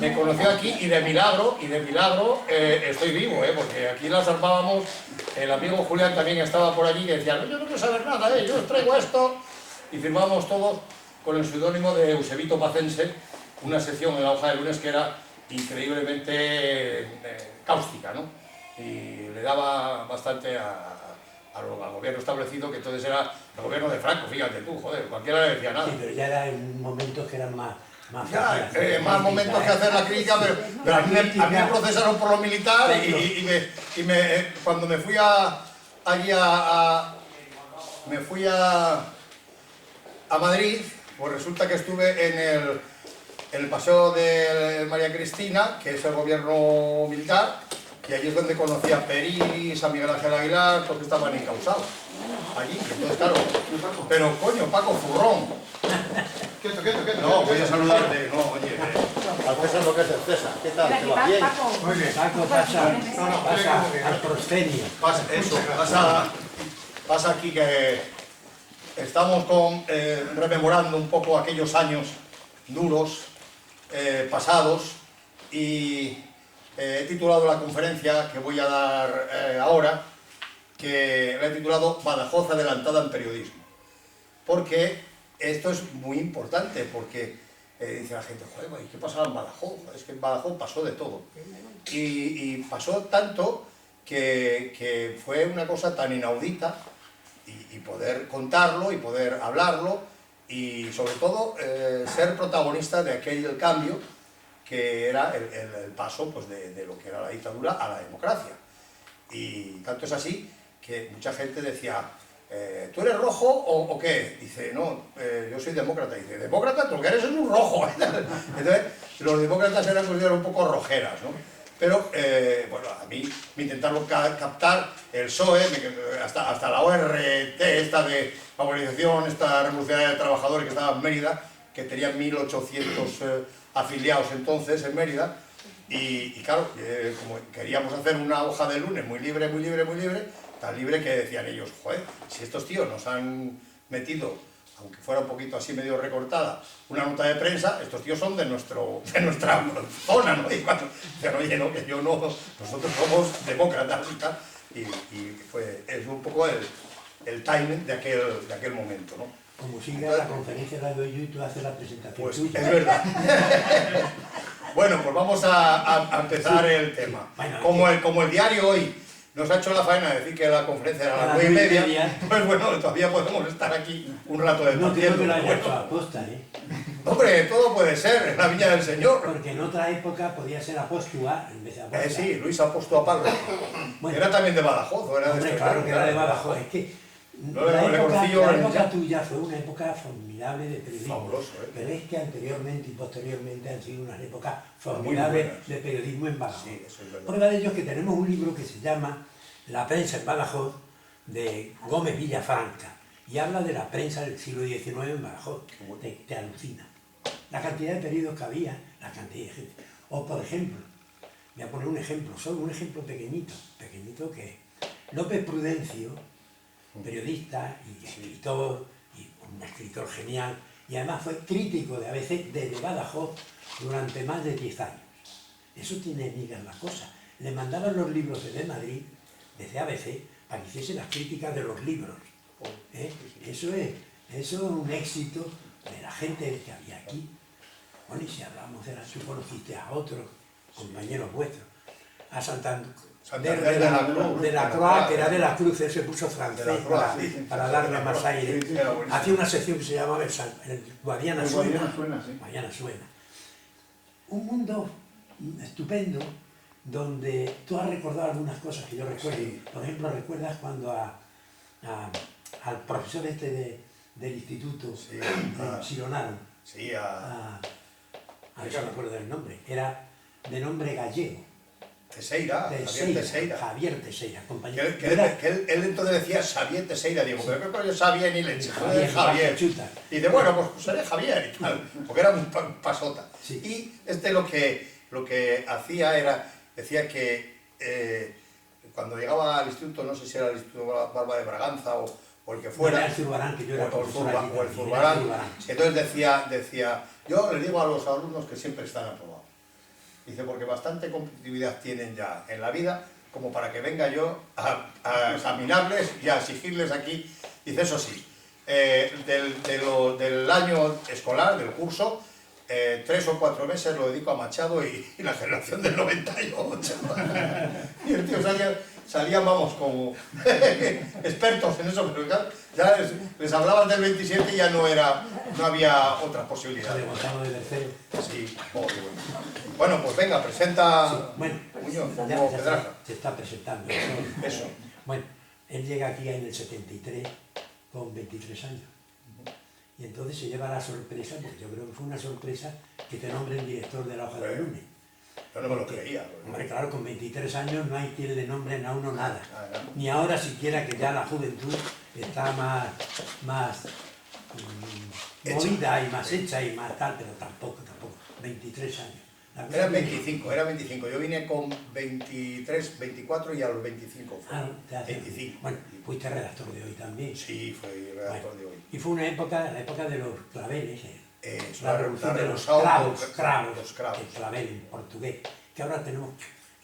me conoció aquí y de milagro estoy vivo, porque aquí las armábamos, el amigo Julián también estaba por allí que decía, no, yo no quiero saber nada, yo os traigo esto, y firmábamos todos con el seudónimo de Eusebito Pacense, una sección en la hoja de lunes que era increíblemente cáustica, ¿no? Y le daba bastante al gobierno establecido, que entonces era el gobierno de Franco, fíjate tú, joder, cualquiera le decía nada. Sí, pero ya era en momentos que eran más más momentos que hacer la crítica, pero a mí me procesaron por lo militar y cuando me fui a Madrid, pues resulta que estuve en el paseo de María Cristina, que es el gobierno militar, y allí es donde conocí a Peris, a Miguel Ángel Aguilar, todos que estaban encausados. Allí, entonces claro, pero coño, Paco Furrón. Quieto. No, voy a saludarte, no, oye, al César lo que es el César, ¿qué tal? ¿Te va bien? Muy bien. Paco pasa al proscenio. Pasa aquí que estamos rememorando un poco aquellos años duros, pasados, y he titulado la conferencia que voy a dar ahora, que la he titulado Badajoz adelantada en periodismo. Porque esto es muy importante, porque dice la gente, joder, ¿y qué pasaba en Badajoz? Es que en Badajoz pasó de todo. Y pasó tanto que fue una cosa tan inaudita, y poder contarlo, y poder hablarlo, y sobre todo ser protagonista de aquel cambio que era el paso pues, de lo que era la dictadura a la democracia. Y tanto es así que mucha gente decía, ¿tú eres rojo o qué? Dice, no, yo soy demócrata. Dice, ¿demócrata? Tú lo que eres es un rojo. Entonces, los demócratas eran considerados un poco rojeras, ¿no? Pero, bueno, a mí me intentaron captar el PSOE, hasta la ORT, esta de movilización, esta revolucionaria de trabajadores que estaba en Mérida, que tenían 1800 afiliados entonces en Mérida, y claro, como queríamos hacer una hoja de lunes muy libre, tan libre que decían ellos, joder, si estos tíos nos han metido, aunque fuera un poquito así medio recortada, una nota de prensa, estos tíos son de nuestra zona, ¿no? Y cuando dicen, oye, no, que yo no, nosotros somos demócratas y tal, es un poco el timing de aquel momento, ¿no? Como siga la conferencia la doy yo y tú haces la presentación pues tuya. es verdad. Bueno, pues vamos a empezar el tema. Bueno, como el diario hoy nos ha hecho la faena de decir que la conferencia era a las 9:30, pues bueno, todavía podemos estar aquí un rato de No creo que lo haya hecho bueno. a posta, ¿eh? Hombre, todo puede ser, en la viña del Señor. Porque en otra época podía ser apóstula en vez de apóstola. Sí, Luis Apóstol Pablo. Bueno, Era también de Badajoz, ¿o era de hombre, este claro pueblo? que era de Badajoz. Es que No, la Legoncillo, época tuya fue una época formidable de periodismo. Fabuloso, ¿eh? Pero es que anteriormente y posteriormente han sido unas épocas Muy formidables buenas. de periodismo en Badajoz. Sí, eso es verdad. Prueba de ello es que tenemos un libro que se llama La prensa en Badajoz, de Gómez Villafranca, y habla de la prensa del siglo XIX en Badajoz. Te alucina. La cantidad de periódicos que había, la cantidad de gente. O, por ejemplo, voy a poner un ejemplo, solo un ejemplo pequeñito que López Prudencio, periodista y escritor, y un escritor genial, y además fue crítico de ABC desde Badajoz durante más de 10 años. Eso tiene migas la cosa. Le mandaban los libros desde Madrid, desde ABC, para que hiciese las críticas de los libros. Eso es un éxito de la gente que había aquí. Bueno, y si hablamos de tú conociste a otros compañeros vuestros, a Santander de la Croix, que era de la Cruz, él se puso francés para darle más aire. Hacía una sección que se llamaba el Guadiana Suena. Guadiana Suena. Un mundo estupendo donde tú has recordado algunas cosas que yo recuerdo. Por ejemplo, ¿recuerdas cuando al profesor del instituto Silonaron? Sí, A ver si me acuerdo del nombre. Era de nombre gallego. Javier Teixeira, compañero. Que él entonces decía Xavier Teixeira, digo, pero ¿qué coño Xavier ni leche? Javier. Y dice, bueno, pues seré Javier y tal, porque era un pasota. Sí. Y lo que hacía era, decía que cuando llegaba al instituto, no sé si era el Instituto Barba de Braganza o el que fuera, el Zurbarán, que yo era profesor allí o el también, Zurbarán, entonces decía, yo les digo a los alumnos que siempre están aprobados. Dice, porque bastante competitividad tienen ya en la vida como para que venga yo a examinarles y a exigirles aquí. Dice, eso sí, del año escolar, del curso, 3 o 4 meses lo dedico a Machado y la generación del 98. Y el tío salían, vamos, como expertos en eso, pero ya les hablaban del 27 y ya no había otras posibilidades. Sí, bueno. Bueno, pues venga, presenta. Sí, bueno, Pedraza. se está presentando. Eso. Bueno, él llega aquí en el 73 con 23 años. Y entonces se lleva la sorpresa, porque yo creo que fue una sorpresa, que te nombren director de la Hoja del Lunes. Yo no me lo creía. Hombre, claro, con 23 años no hay quien le nombren a uno nada. Ni ahora siquiera, que ya la juventud está más movida y más hecha y más tal, pero tampoco. 23 años. Era 25. Yo vine con 23, 24 y a los 25 fue. 25. Bueno, fuiste redactor de Hoy también. Sí, fui redactor de Hoy. Y fue la época de los claveles, la revolución de los cravos, el clavel en portugués, que ahora tenemos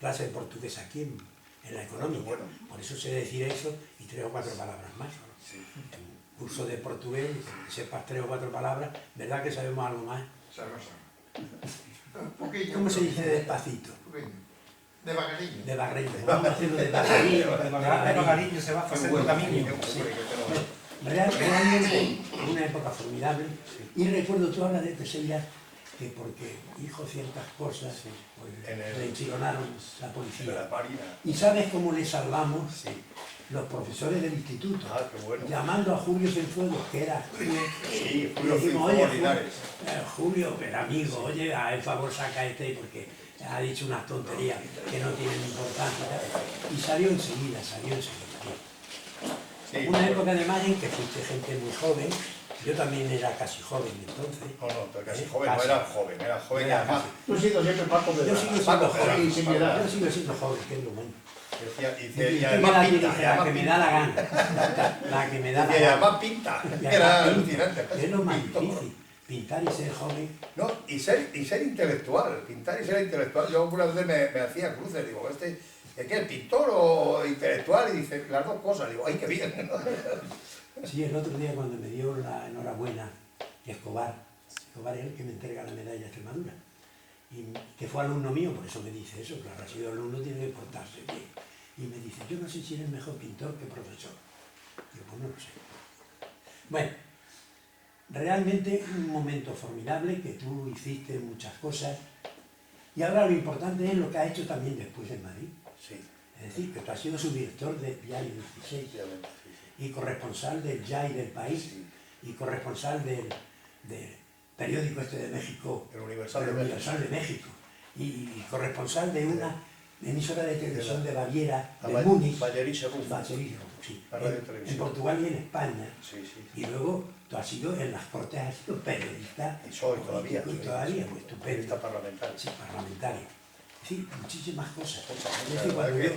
clase de portugués aquí en la económica. Bueno. Por eso sé decir eso y 3 o 4 palabras más. Sí. Un curso de portugués, sepas 3 o 4 palabras, ¿verdad que sabemos algo más? ¿Cómo se dice despacito? De bagariño. De bagariño. Vamos a hacerlo de bagariño. De bagariño se va haciendo camino. Realmente una época formidable. Y recuerdo, tú hablas de Pesella, que porque dijo ciertas cosas, pues, le enchironaron la policía. ¿Y sabes cómo le salvamos? Sí. Los profesores del instituto, qué bueno. llamando a Julio Cienfuegos, que era sí, Julio Cienfuegos Linares. Julio, el amigo, oye, a el favor saca porque ha dicho unas tonterías que no tienen importancia. Y salió enseguida. Sí, una época además en que fuiste gente muy joven. Yo también era casi joven entonces. No, casi joven, no era joven, era además. Tú has sido siempre Paco Yo sigo siendo joven, yo sigo siendo joven, que es lo bueno. Y además pinta. La que me da la gana. La que me da la gana. Y además pinta. Era alucinante. Es lo más difícil. Pintar y ser joven. No, y ser intelectual. Pintar y ser intelectual. Yo algunas veces me hacía cruces, digo, ¿qué es pintor o intelectual? Y dice, las dos cosas. Digo, ¡ay, qué bien! Sí, el otro día cuando me dio la enhorabuena Escobar es el que me entrega la medalla de Extremadura, y que fue alumno mío, por eso me dice eso, claro, ha sido alumno, tiene que portarse bien. Y me dice, yo no sé si eres mejor pintor que profesor. Yo, pues no lo sé. Bueno, realmente un momento formidable, que tú hiciste muchas cosas, y ahora lo importante es lo que has hecho también después en Madrid. Sí. Es decir, que tú has sido subdirector de Diario 16. Y corresponsal del Ya y del País, sí. Y corresponsal del periódico de México, el Universal de México, y corresponsal de una emisora de televisión de Baviera, de Múnich, sí, en Portugal y en España. Sí. Y luego tú has sido en las Cortes, has sido periodista. Y soy todavía. Pues tu periodista parlamentario. Sí, parlamentario. Sí, muchísimas cosas. Es decir, cuando yo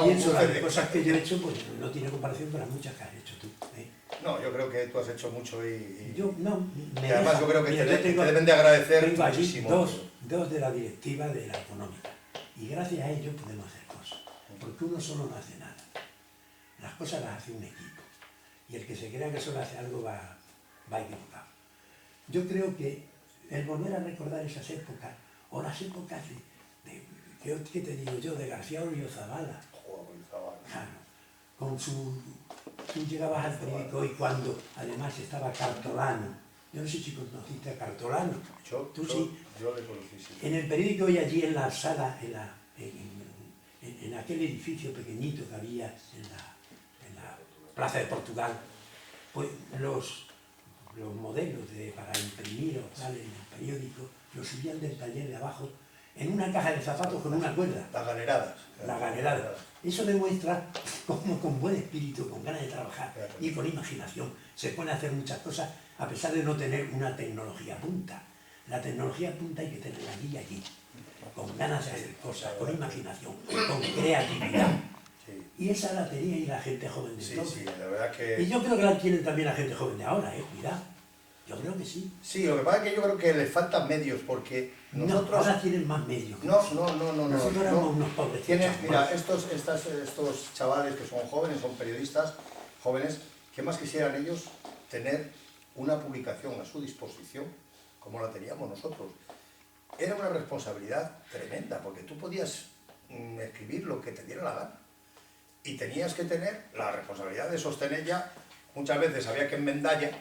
pienso las cosas que yo he hecho, pues no tiene comparación con las muchas que has hecho tú. No, yo creo que tú has hecho mucho y además yo creo que te deben de agradecer tengo muchísimo. Dos de la directiva de la económica, y gracias a ellos podemos hacer cosas, porque uno solo no hace nada. Las cosas las hace un equipo, y el que se crea que solo hace algo va equivocado. Yo creo que el volver a recordar esas épocas, o las épocas ¿qué te digo yo? De García Oliozábal. Claro, con su... Tú llegabas al periódico y cuando además estaba Cartolano. Yo no sé si conociste a Cartolano. Sí. Yo le conocí, sí. En el periódico y allí en la sala, en aquel edificio pequeñito que había en la Plaza de Portugal, pues los modelos para imprimir o tal en el periódico los subían del taller de abajo en una caja de zapatos con una cuerda. Las galeradas. Las galeradas. Eso demuestra cómo con buen espíritu, con ganas de trabajar y con imaginación se pueden hacer muchas cosas a pesar de no tener una tecnología punta. La tecnología punta hay que tenerla allí, con ganas de hacer cosas, con imaginación, con creatividad. Y esa la tenía y la gente joven de entonces. Sí, la verdad que... Y yo creo que la tienen también la gente joven de ahora, cuidado. Yo creo que sí. Sí, lo que pasa es que yo creo que les faltan medios, porque nosotros... No, ahora tienen más medios. No. Nosotros éramos unos pobres. Mira, estos chavales que son jóvenes, son periodistas jóvenes, ¿qué más quisieran ellos tener una publicación a su disposición como la teníamos nosotros? Era una responsabilidad tremenda, porque tú podías escribir lo que te diera la gana y tenías que tener la responsabilidad de sostener ya. Muchas veces había que enmendalla,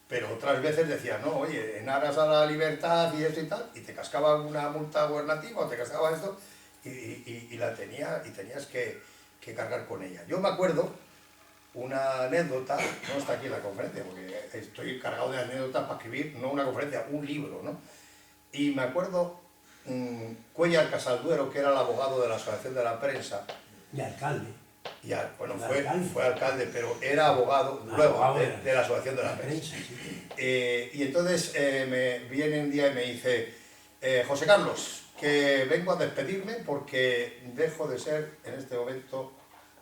pero otras veces decías, no, oye, en aras a la libertad y esto y tal, y te cascaban una multa gubernativa o te cascaban esto y tenías que cargar con ella. Yo me acuerdo una anécdota, no está aquí en la conferencia, porque estoy cargado de anécdotas para escribir, no una conferencia, un libro, ¿no? Y me acuerdo Cuéllar Casalduero, que era el abogado de la Asociación de la Prensa. Y alcalde. Bueno, fue alcalde, pero era abogado luego de la Asociación de la Prensa. Sí. Y entonces me viene un día y me dice, José Carlos, que vengo a despedirme porque dejo de ser en este momento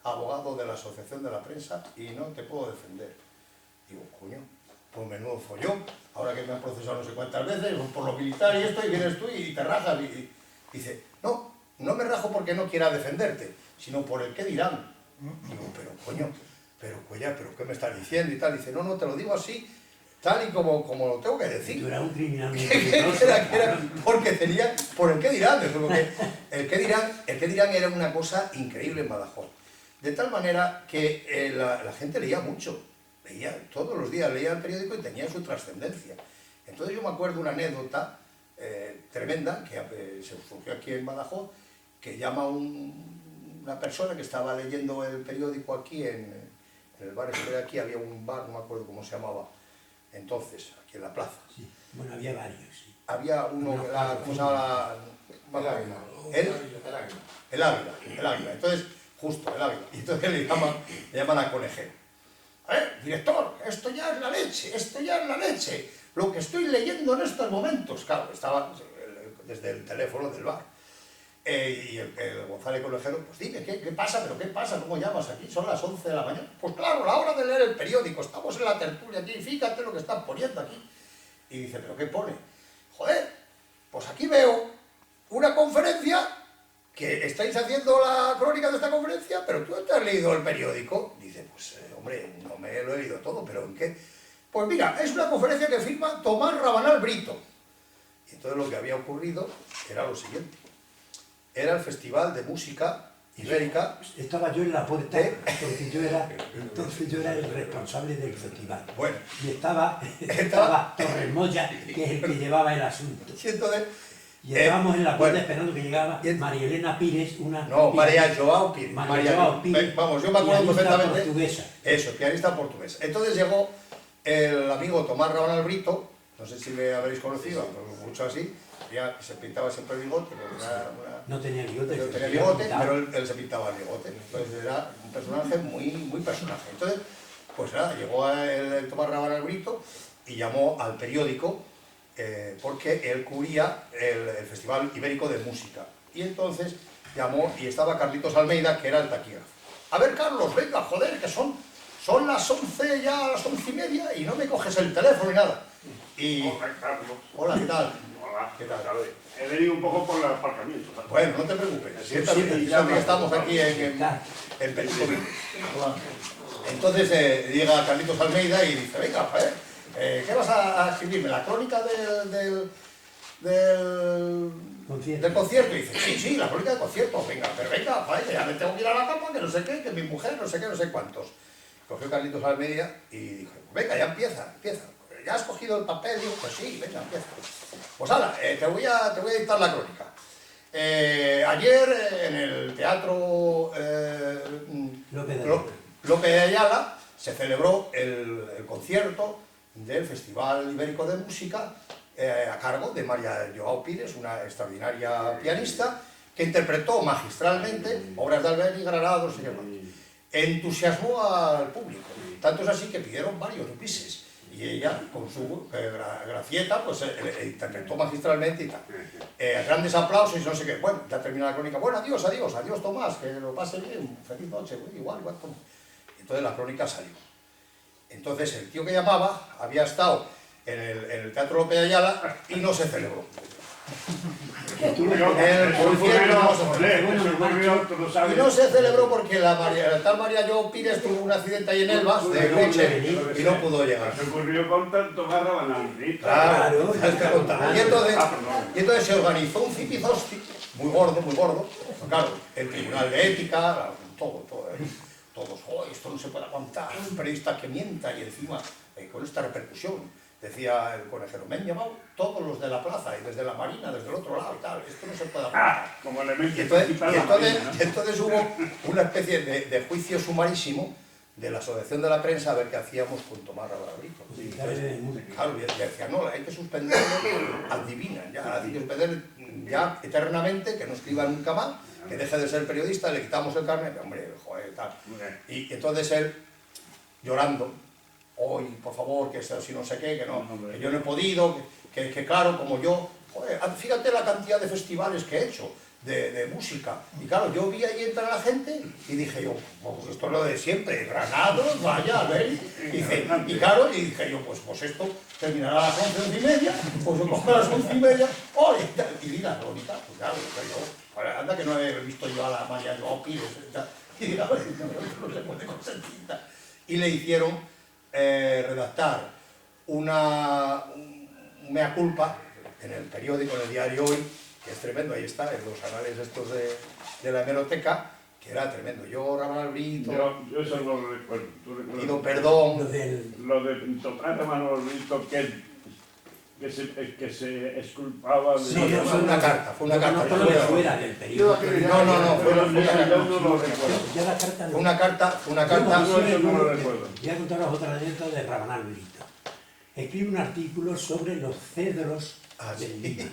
abogado de la Asociación de la Prensa y no te puedo defender. Digo, coño, pues menudo follón, ahora que me han procesado no sé cuántas veces, por lo militar y esto, y vienes tú y te rajas. Y dice, no me rajo porque no quiera defenderte, sino por el qué dirán. Digo, pero coño, pero Cuéllar, ¿pero qué me estás diciendo? Y tal, dice, no, te lo digo así, tal y como lo tengo que decir. Tú eras un criminal. Era porque tenía, por el qué dirán, porque el qué dirán era una cosa increíble en Badajoz. De tal manera que la gente leía mucho, leía todos los días, leía el periódico y tenía su trascendencia. Entonces yo me acuerdo una anécdota tremenda que se surgió aquí en Badajoz, que llama una persona que estaba leyendo el periódico aquí en el bar este de aquí, había un bar, no me acuerdo cómo se llamaba entonces, aquí en la plaza. Sí. Bueno, había varios, sí. Había uno, ¿cómo se llama? El Águila. Entonces, justo, el Águila. Y entonces le llaman a Conejero. A ver, director, esto ya es la leche. Lo que estoy leyendo en estos momentos. Claro, estaba desde el teléfono del bar. Y el González Conejero, pues dime, ¿qué pasa? ¿Pero qué pasa? ¿Cómo llamas aquí? Son las 11 de la mañana. Pues claro, la hora de leer el periódico. Estamos en la tertulia aquí, fíjate lo que están poniendo aquí. Y dice, ¿pero qué pone? Joder, pues aquí veo una conferencia que estáis haciendo la crónica de esta conferencia, pero tú te has leído el periódico. Dice, pues hombre, no me lo he leído todo, pero ¿en qué? Pues mira, es una conferencia que firma Tomás Rabanal Brito. Y entonces lo que había ocurrido era lo siguiente. Era el Festival de Música Ibérica. Estaba yo en la puerta, porque yo era el responsable del festival. Bueno. Y estaba Torres Moya, que es el que llevaba el asunto. Sí, entonces, y estábamos en la puerta esperando que llegaba María Elena Pires, María Joao Pires. Vamos, yo me acuerdo perfectamente. Portuguesa. Eso, pianista portuguesa. Entonces llegó el amigo Tomás Rabanal Brito, no sé si le habréis conocido, mucho así, ya se pintaba siempre el bigote. No tenía bigote. No tenía bigote, pero él se pintaba el bigote. Entonces era un personaje muy personaje. Entonces, pues nada, llegó el Tomás Rabanal Brito y llamó al periódico porque él cubría el Festival Ibérico de Música. Y entonces llamó y estaba Carlitos Almeida, que era el taquígrafo. A ver, Carlos, venga, joder, que son las 11 ya, las 11:30 y no me coges el teléfono ni nada. Y... Hola, Carlos. Hola, ¿qué tal? Hola, ¿Qué tal? He venido un poco por el aparcamiento, ¿sabes? Bueno, no te preocupes. Siéntate, ya que estamos aquí en Perico. Entonces llega Carlitos Almeida y dice, venga, joder, ¿qué vas a escribirme? ¿La crónica del concierto? Y dice, sí, la crónica del concierto, venga, pero venga, joder, ya me tengo que ir a la cama, que no sé qué, que mi mujer, no sé qué, no sé cuántos. Cogió Carlitos Almeida y dijo, venga, ya empieza. ¿Ya has cogido el papel? Digo, pues sí, venga, empieza. Pues hala, te voy a dictar la crónica. Ayer en el Teatro López de Ayala se celebró el concierto del Festival Ibérico de Música a cargo de María Joao Pires, una extraordinaria pianista que interpretó magistralmente obras de Albéniz, Granados y demás. Entusiasmó al público, tanto es así que pidieron varios repises. Y ella, con su gracieta, pues interpretó magistralmente y tal. Grandes aplausos y no sé qué. Bueno, ya termina la crónica. Bueno, adiós Tomás, que lo pase bien, feliz noche. Igual, Tomás. Entonces la crónica salió. Entonces el tío que llamaba había estado en el Teatro López de Ayala y no se celebró. Y no se celebró porque la tal María Jo Pires tuvo un accidente ahí en Elvas de coche y no pudo llegar. Se ocurrió con tanto garra banal. Claro, y entonces se organizó un zipizosti muy gordo. Claro, el Tribunal de Ética, todos, esto no se puede aguantar, un periodista que mienta y encima con esta repercusión. Decía el conejero, me han llamado todos los de la plaza y desde la Marina, desde el otro lado y tal, esto no se puede aguantar. Como elemento Entonces hubo una especie de juicio sumarísimo de la Asociación de la Prensa a ver qué hacíamos con Tomás Rabanal-Brito. Claro, y decía, no, hay que suspenderlo, adivinan, ya, hay que suspender ya eternamente, que no escriba nunca más, que deje de ser periodista, le quitamos el carnet, hombre, joder, tal. Y entonces él, llorando, hoy, por favor, que si no sé qué, que yo no he podido, que claro, como yo, joder, fíjate la cantidad de festivales que he hecho, de música, y claro, yo vi ahí entrar a la gente y dije yo, pues esto es lo de siempre, Granados, vaya, a ver, y claro, y dije yo, pues esto terminará a las 11:30, pues yo cojo a las 11:30, oye, y vi la crónica, pues claro, yo, anda que no he visto yo a la María Jo Pires, y digo, no se puede consentir, y le hicieron redactar una mea culpa en el periódico, en el diario Hoy, que es tremendo, ahí está, en los anales estos de la hemeroteca, que era tremendo. Yo, Rabanal-Brito... Yo eso no lo recuerdo. Pido perdón. Lo de Tomás Rabanal-Brito, que se exculpaba de... Sí, fue una carta. No fuera del periódico. No, fue una carta. No, eso no lo recuerdo. Voy a contaros otra anécdota de Rabanal-Brito. Escribe un artículo sobre los cedros del Líbano.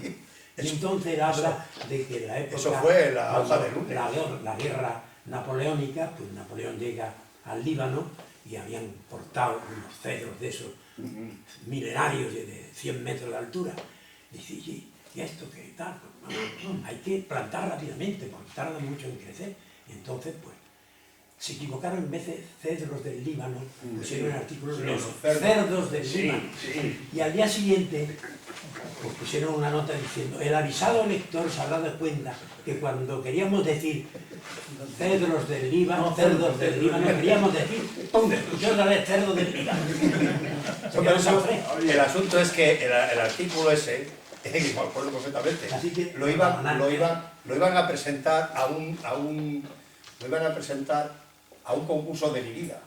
Y entonces habla de que en la época... Eso fue la hoja de lunes. La guerra napoleónica, pues Napoleón llega al Líbano y habían portado unos cedros de esos milenarios de 100 metros de altura. Dice, ¿y esto qué tal? Pues, hay que plantar rápidamente porque tarda mucho en crecer. Y entonces, pues, se equivocaron, en vez de cedros del Líbano, pusieron el artículo de los cerdos del Líbano. Y al día siguiente, pues pusieron una nota diciendo, el avisado lector se habrá dado cuenta que cuando queríamos decir cedros del Líbano, cerdos del Líbano, queríamos decir, ¡pum! Escuchó otra vez cerdos del Líbano. El asunto es que el artículo ese, me acuerdo perfectamente, lo iban a presentar a un concurso de Lirida.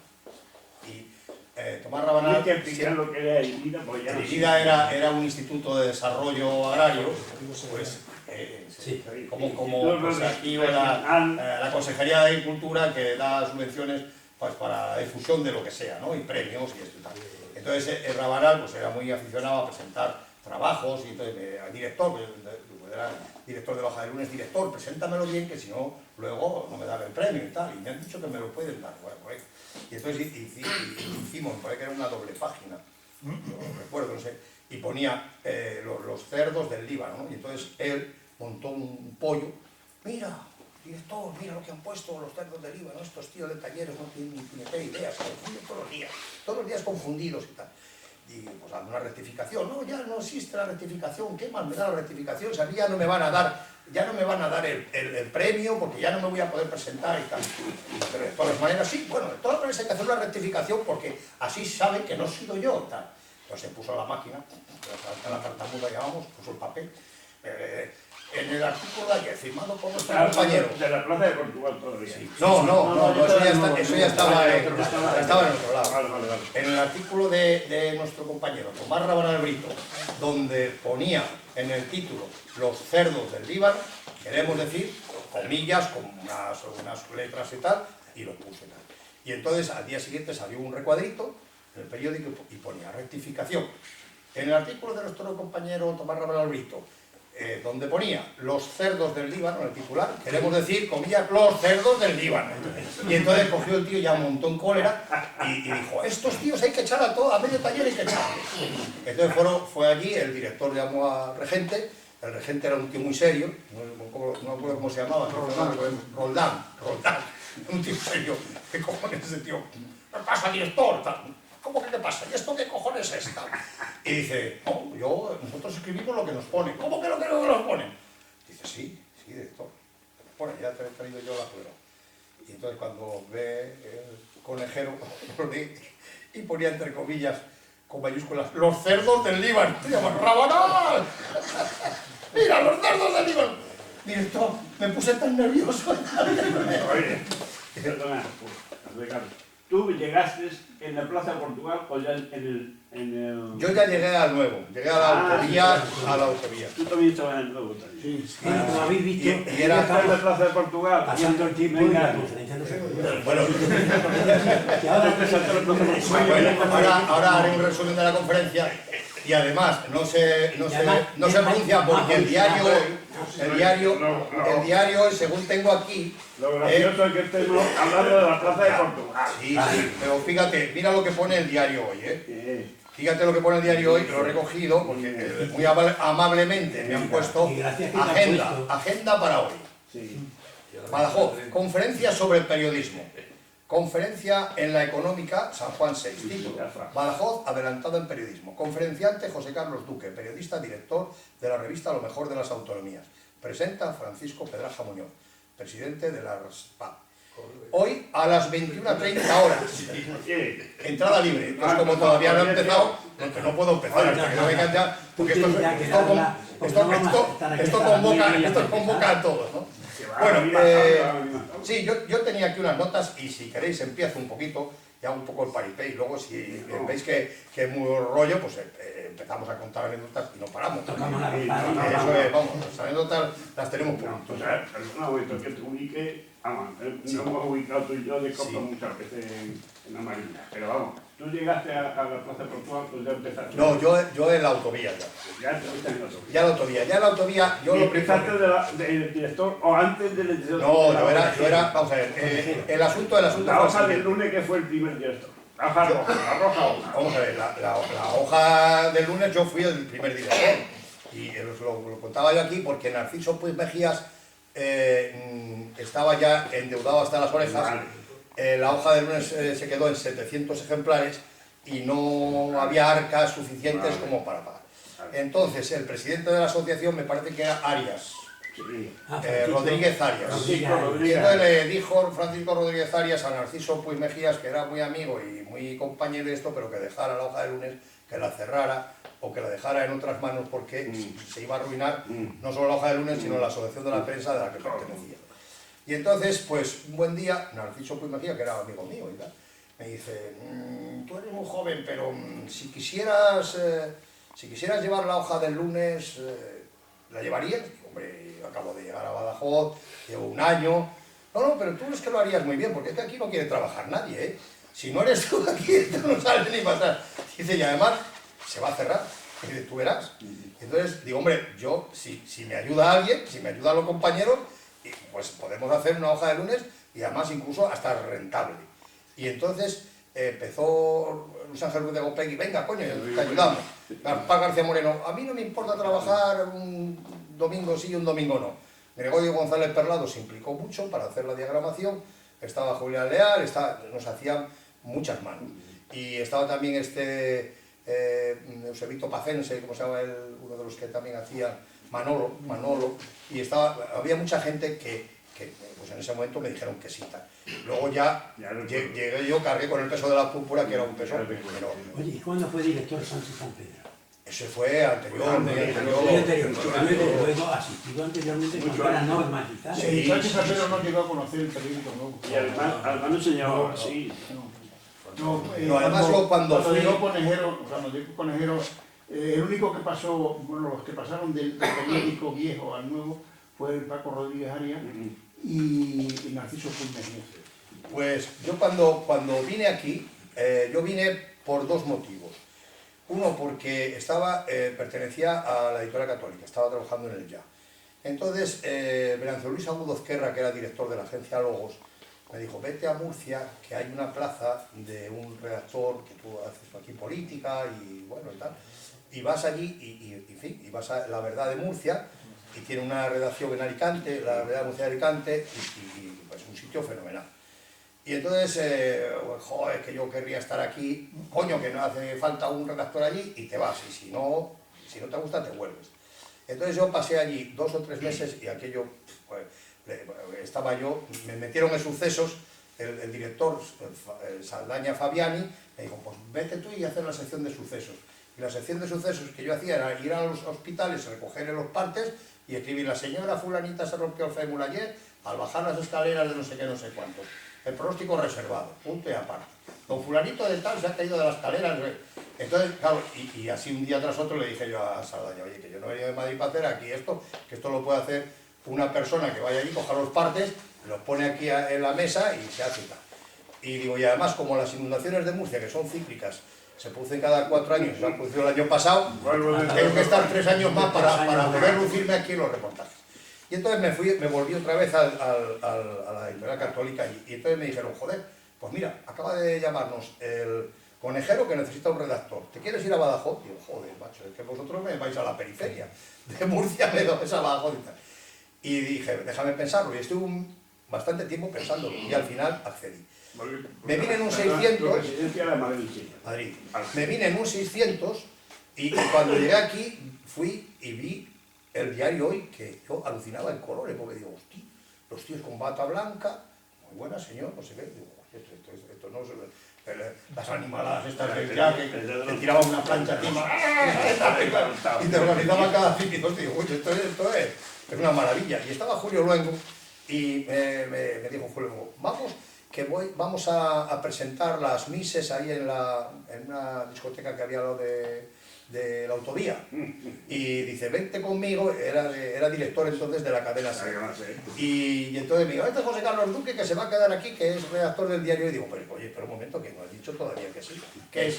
Y Tomás Rabanal... Hay que explicar lo que era Lirida, porque ya Lirida era un instituto de desarrollo agrario, pues como aquí la Consejería de Agricultura, que da subvenciones pues, para la difusión de lo que sea, ¿no? Y premios y esto y tal. Entonces Rabanal pues, era muy aficionado a presentar trabajos y entonces al director, pues, era director de la hoja de lunes, director, preséntamelo bien, que si no, luego no me dan el premio y tal, y me han dicho que me lo pueden dar, bueno, pues, y entonces hicimos, me parece que era una doble página, no recuerdo, no sé, y ponía los cerdos del Líbano, ¿no? Y entonces él montó un pollo, mira, director, mira lo que han puesto los cerdos del Líbano, estos tíos de talleres no tienen ni puñetera idea, se confunden todos los días confundidos y tal. Y pues dando una rectificación, no, ya no existe la rectificación, qué mal me da la rectificación, o sea, ya no me van a dar el premio porque ya no me voy a poder presentar y tal. Pero de todas maneras, sí, bueno, de todas maneras hay que hacer una rectificación porque así saben que no he sido yo, tal. Entonces se puso la máquina, la tartamuda llamamos, puso el papel. En el artículo de ayer, firmado por nuestro compañero. De la Plaza de Portugal todavía. Sí. No, eso ya estaba en otro lado. Vale. En el artículo de nuestro compañero Tomás Rabanal-Brito, donde ponía en el título los cerdos del Líbano, queremos decir, comillas, con unas letras y tal, y lo puse tal. Y entonces al día siguiente salió un recuadrito en el periódico y ponía rectificación. En el artículo de nuestro compañero Tomás Rabanal-Brito, donde ponía los cerdos del Líbano, en el titular, queremos decir, comillas, los cerdos del Líbano. Y entonces cogió el tío ya un montón en cólera y dijo, estos tíos hay que echar a medio taller, hay que echarlos. Entonces fue allí, el director llamó al regente, el regente era un tío muy serio, no me acuerdo cómo se llamaba, Roldán, un tío serio, ¿qué cojones ese tío? ¿Qué pasa, director? ¿cómo que qué pasa? ¿Y esto qué cojones es esta? Y dice, no, nosotros escribimos lo que nos pone. ¿Cómo que lo que nos pone? Dice, sí, director. Bueno, ya te he traído yo la prueba. Y entonces cuando ve el conejero, lo lee y ponía entre comillas, con mayúsculas, los cerdos del Líbano. Y llaman, ¡Rabanal! ¡Mira, los cerdos del Líbano! Director, me puse tan nervioso. Oye, perdona, Ricardo. ¿Tú llegaste en la Plaza de Portugal o ya en el... Yo ya llegué al nuevo, llegué a la autovía, a la autovía. Tú también estabas en el nuevo también. Sí, Como habéis visto, Y era ¿Estás en la Plaza de Portugal? pasando el tiempo y la conferencia no se podía. Bueno, Que ahora ahora haré un resumen de la conferencia y además no se pronuncia porque el diario, según tengo aquí, Lo gracioso es que estemos hablando de la Plaza de Portugal. sí, pero fíjate, mira lo que pone el diario hoy, Fíjate lo que pone el diario hoy, lo he recogido porque muy amablemente me han puesto Y gracias que te han puesto. agenda para hoy. Sí. Badajoz, conferencia sobre periodismo. Conferencia en la económica San Juan 6. Título: Badajoz adelantado en periodismo. Conferenciante José Carlos Duque, periodista, director de la revista Lo Mejor de las Autonomías. Presenta Francisco Pedraja Muñoz, presidente de la RSPA. Hoy a las 21:30 horas. Entrada libre. Entonces, como todavía no he empezado, porque no puedo empezar hasta que no vengan ya, porque esto convoca a todos, ¿no? Bueno, sí, yo tenía aquí unas notas y si queréis empiezo un poquito y hago un poco el paripé y luego si veis que es muy rollo, pues empezamos a contar anécdotas y no paramos. Tocamos la Eso es, vamos, las anécdotas las tenemos por O sea, perdona, Víctor, que te ubique, vamos, no hemos ubicado tú y yo de copa muchas veces en la Marina, pero vamos, tú llegaste a la Plaza de Portugal, pues ya empezaste. No, yo en la autovía ya. Ya estuviste en la autovía. Ya en la autovía, yo ¿Y lo primero... empezaste del director o antes del director? No, yo era, vamos a ver, el asunto La fue hoja el del siguiente. lunes que fue el primer director. La hoja roja, la roja hoja. Vamos a ver, la hoja del lunes yo fui el primer director y os lo contaba yo aquí porque Narciso Puig Mejías estaba ya endeudado hasta las orejas. La hoja del lunes se quedó en 700 ejemplares y no había arcas suficientes como para pagar. Entonces el presidente de la asociación me parece que era Arias, Sí. Rodríguez Arias. Francisco Y Rodríguez. entonces le dijo Francisco Rodríguez Arias a Narciso Puig Mejías, que era muy amigo y muy compañero de esto, pero que dejara la hoja de lunes, que la cerrara o que la dejara en otras manos porque se iba a arruinar no solo la hoja de lunes, sino la asociación de la prensa de la que pertenecía. Y entonces, pues un buen día, Narciso Puig Mejías, que era amigo mío y tal, me dice, tú eres muy joven, pero si quisieras llevar la hoja del lunes, ¿la llevarías? Digo, hombre, yo acabo de llegar a Badajoz, llevo un año. No, pero tú es que lo harías muy bien, porque es que aquí no quiere trabajar nadie, ¿eh? Si no eres tú aquí, esto no sale ni pasar. Dice, y además, se va a cerrar. Dice, tú verás. Entonces, digo, hombre, yo, si me ayuda alguien, si me ayudan los compañeros, pues podemos hacer una hoja de lunes y además incluso hasta rentable. Y entonces empezó Luis Ángel Ruiz de Gopegui, venga, coño, te ayudamos. Gaspar García Moreno, a mí no me importa trabajar un domingo sí y un domingo no. Gregorio González Perlado se implicó mucho para hacer la diagramación, estaba Julián Leal, nos hacían muchas manos. Y estaba también Eusebito Pacense, como se llama uno de los que también hacía Manolo, y había mucha gente que pues en ese momento me dijeron que sí. Luego ya llegué yo, cargué con el peso de la púrpura, que era un peso enorme. Oye, ¿y cuándo fue director Sánchez San Pedro? Ese fue anterior, muy anterior. Luego asistido anteriormente cuando era normatizado. Sí. Sánchez San Pedro no llegó a conocer el periódico nuevo. Y además no se llamaba así. No, además yo cuando fui... llegó Conejero, cuando llegó Conejero, el único que pasó, bueno, los que pasaron del periódico viejo al nuevo fue Paco Rodríguez Arias y Narciso Puig Mejías. Pues yo cuando vine aquí, yo vine por dos motivos. Uno, porque pertenecía a la editorial católica, estaba trabajando en el Ya. Entonces, Venancio Luis Agudo Ezquerra, que era director de la agencia Logos, me dijo, vete a Murcia, que hay una plaza de un redactor que tú haces aquí política y bueno y tal, y vas allí y vas a La Verdad de Murcia, y tiene una redacción en Alicante, La Verdad de Murcia de Alicante, y pues un sitio fenomenal. Y entonces, joder, que yo querría estar aquí, coño, que no hace falta un redactor allí, y te vas, y si no te gusta, te vuelves. Entonces yo pasé allí 2 o 3 meses y aquello, pues, estaba yo, me metieron en sucesos, el director, Saldaña Fabiani, me dijo, pues vete tú y hacer la sección de sucesos. Y la sección de sucesos que yo hacía era ir a los hospitales, recoger los partes y escribir, la señora fulanita se rompió el fémur ayer al bajar las escaleras de no sé qué, no sé cuánto. El pronóstico reservado, punto y aparte. Don fulanito de tal se ha caído de la escalera. Entonces, claro, y así un día tras otro le dije yo a Saldaña, oye, que yo no he venido de Madrid para hacer aquí esto, que esto lo puede hacer una persona que vaya allí, coja los partes, los pone aquí en la mesa y se hace tal. Y digo, y además, como las inundaciones de Murcia, que son cíclicas, se producen cada 4 años, se han producido el año pasado, tengo que estar 3 años más para poder lucirme aquí en los reportajes. Y entonces me volví otra vez a la editorial católica y entonces me dijeron, joder, pues mira, acaba de llamarnos el conejero que necesita un redactor. ¿Te quieres ir a Badajoz? Digo, joder, macho, es que vosotros me vais a la periferia de Murcia, me vais a Badajoz y tal. Y dije, déjame pensarlo, y estuve bastante tiempo pensándolo y al final accedí. Me vine en un 600... Residencia de Madrid. Madrid. Me vine en un 600 y cuando llegué aquí fui y vi el diario Hoy, que yo alucinaba en colores, porque digo, hostia, los tíos con bata blanca, muy buena señor, no sé qué, digo, esto no es... las animaladas estas que te tiraban una plancha encima y te organizaban cada sitio, digo, uy, esto es una maravilla. Y estaba Julio Luengo y me dijo Julio Luengo, vamos a presentar las mises ahí en una discoteca que había al lado de la autovía. Y dice, vente conmigo, era director entonces de la cadena SER. Y entonces me dijo, este es José Carlos Duque, que se va a quedar aquí, que es redactor del diario. Y digo, pero oye, pero un momento, que no has dicho todavía que sí, que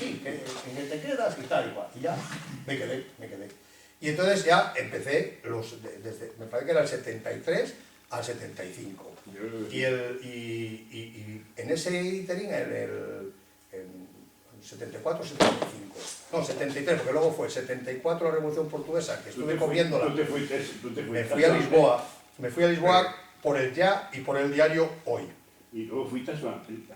te quedas y tal, igual. Y ya, me quedé. Y entonces ya empecé, me parece que era el 73 al 75. Y en ese interín, en 74, 75, no, 73, porque luego fue 74 la Revolución Portuguesa, que estuve comiéndola. Me fui a Lisboa por el Ya y por el diario Hoy. Y luego fuiste a Sudamérica.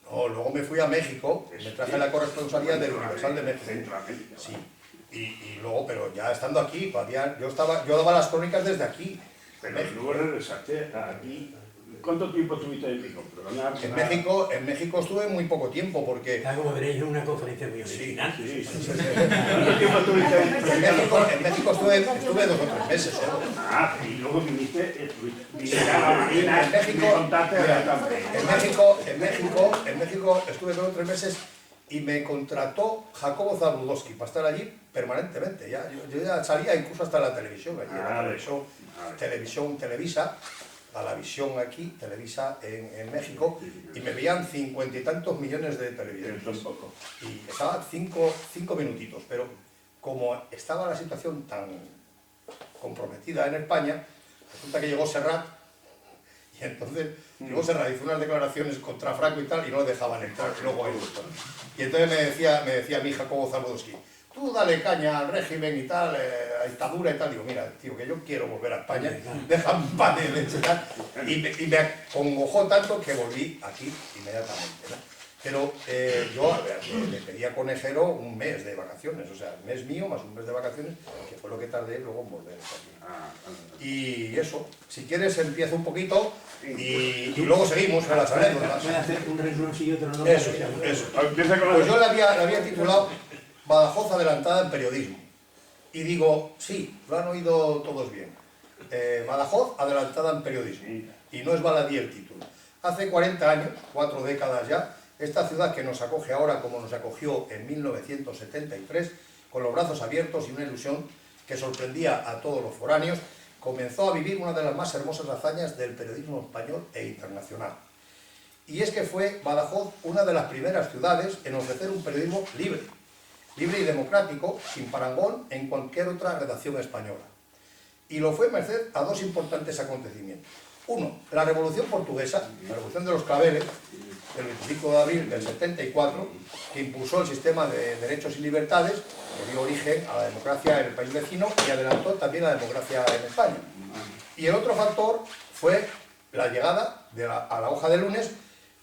No, luego me fui a México, me traje la corresponsalía del Universal de México. Centroamérica. Sí. Y luego, pero ya estando aquí, yo daba las crónicas desde aquí. Pero luego regresaste aquí. ¿Cuánto tiempo estuviste en México? En México estuve muy poco tiempo porque... Como veréis, es una conferencia muy original. Sí. ¿Cuánto tiempo estuviste en México estuve 2 o 3 meses solo. Y luego viniste a la Marina en México, y contaste en México estuve 2 o 3 meses y me contrató Jacobo Zabludowski para estar allí permanentemente. Yo ya salía incluso hasta la televisión allí, Televisa, a la visión aquí, Televisa en México, y me veían 50 y tantos millones de televidentes. Y estaba 5 minutitos, pero como estaba la situación tan comprometida en España, resulta que llegó Serrat, y entonces llegó Serrat, hizo unas declaraciones contra Franco y tal, y no le dejaban entrar, y entonces me decía mi Jacobo Zabludowski, tú dale caña al régimen y tal, a dictadura y tal. Digo, mira, tío, que yo quiero volver a España, déjame en paz de leche, tal. Y me acongojó tanto que volví aquí inmediatamente, ¿no? Pero yo le pedí a Conejero un mes de vacaciones, o sea, un mes mío más un mes de vacaciones, que fue lo que tardé luego en volver aquí. Y eso, si quieres empiezo un poquito y luego seguimos con las anécdotas. Voy a hacer un rengloncillo, otro no. Eso. Pues yo le había titulado Badajoz adelantada en periodismo. Y digo, sí, lo han oído todos bien. Badajoz adelantada en periodismo. Y no es baladí el título. Hace 40 años, 4 décadas ya, esta ciudad que nos acoge ahora como nos acogió en 1973, con los brazos abiertos y una ilusión que sorprendía a todos los foráneos, comenzó a vivir una de las más hermosas hazañas del periodismo español e internacional. Y es que fue Badajoz una de las primeras ciudades en ofrecer un periodismo libre y democrático, sin parangón en cualquier otra redacción española. Y lo fue merced a 2 importantes acontecimientos. Uno, la Revolución Portuguesa, la Revolución de los Claveles, del 25 de abril del 74, que impulsó el sistema de derechos y libertades, que dio origen a la democracia en el país vecino y adelantó también la democracia en España. Y el otro factor fue la llegada a la hoja de lunes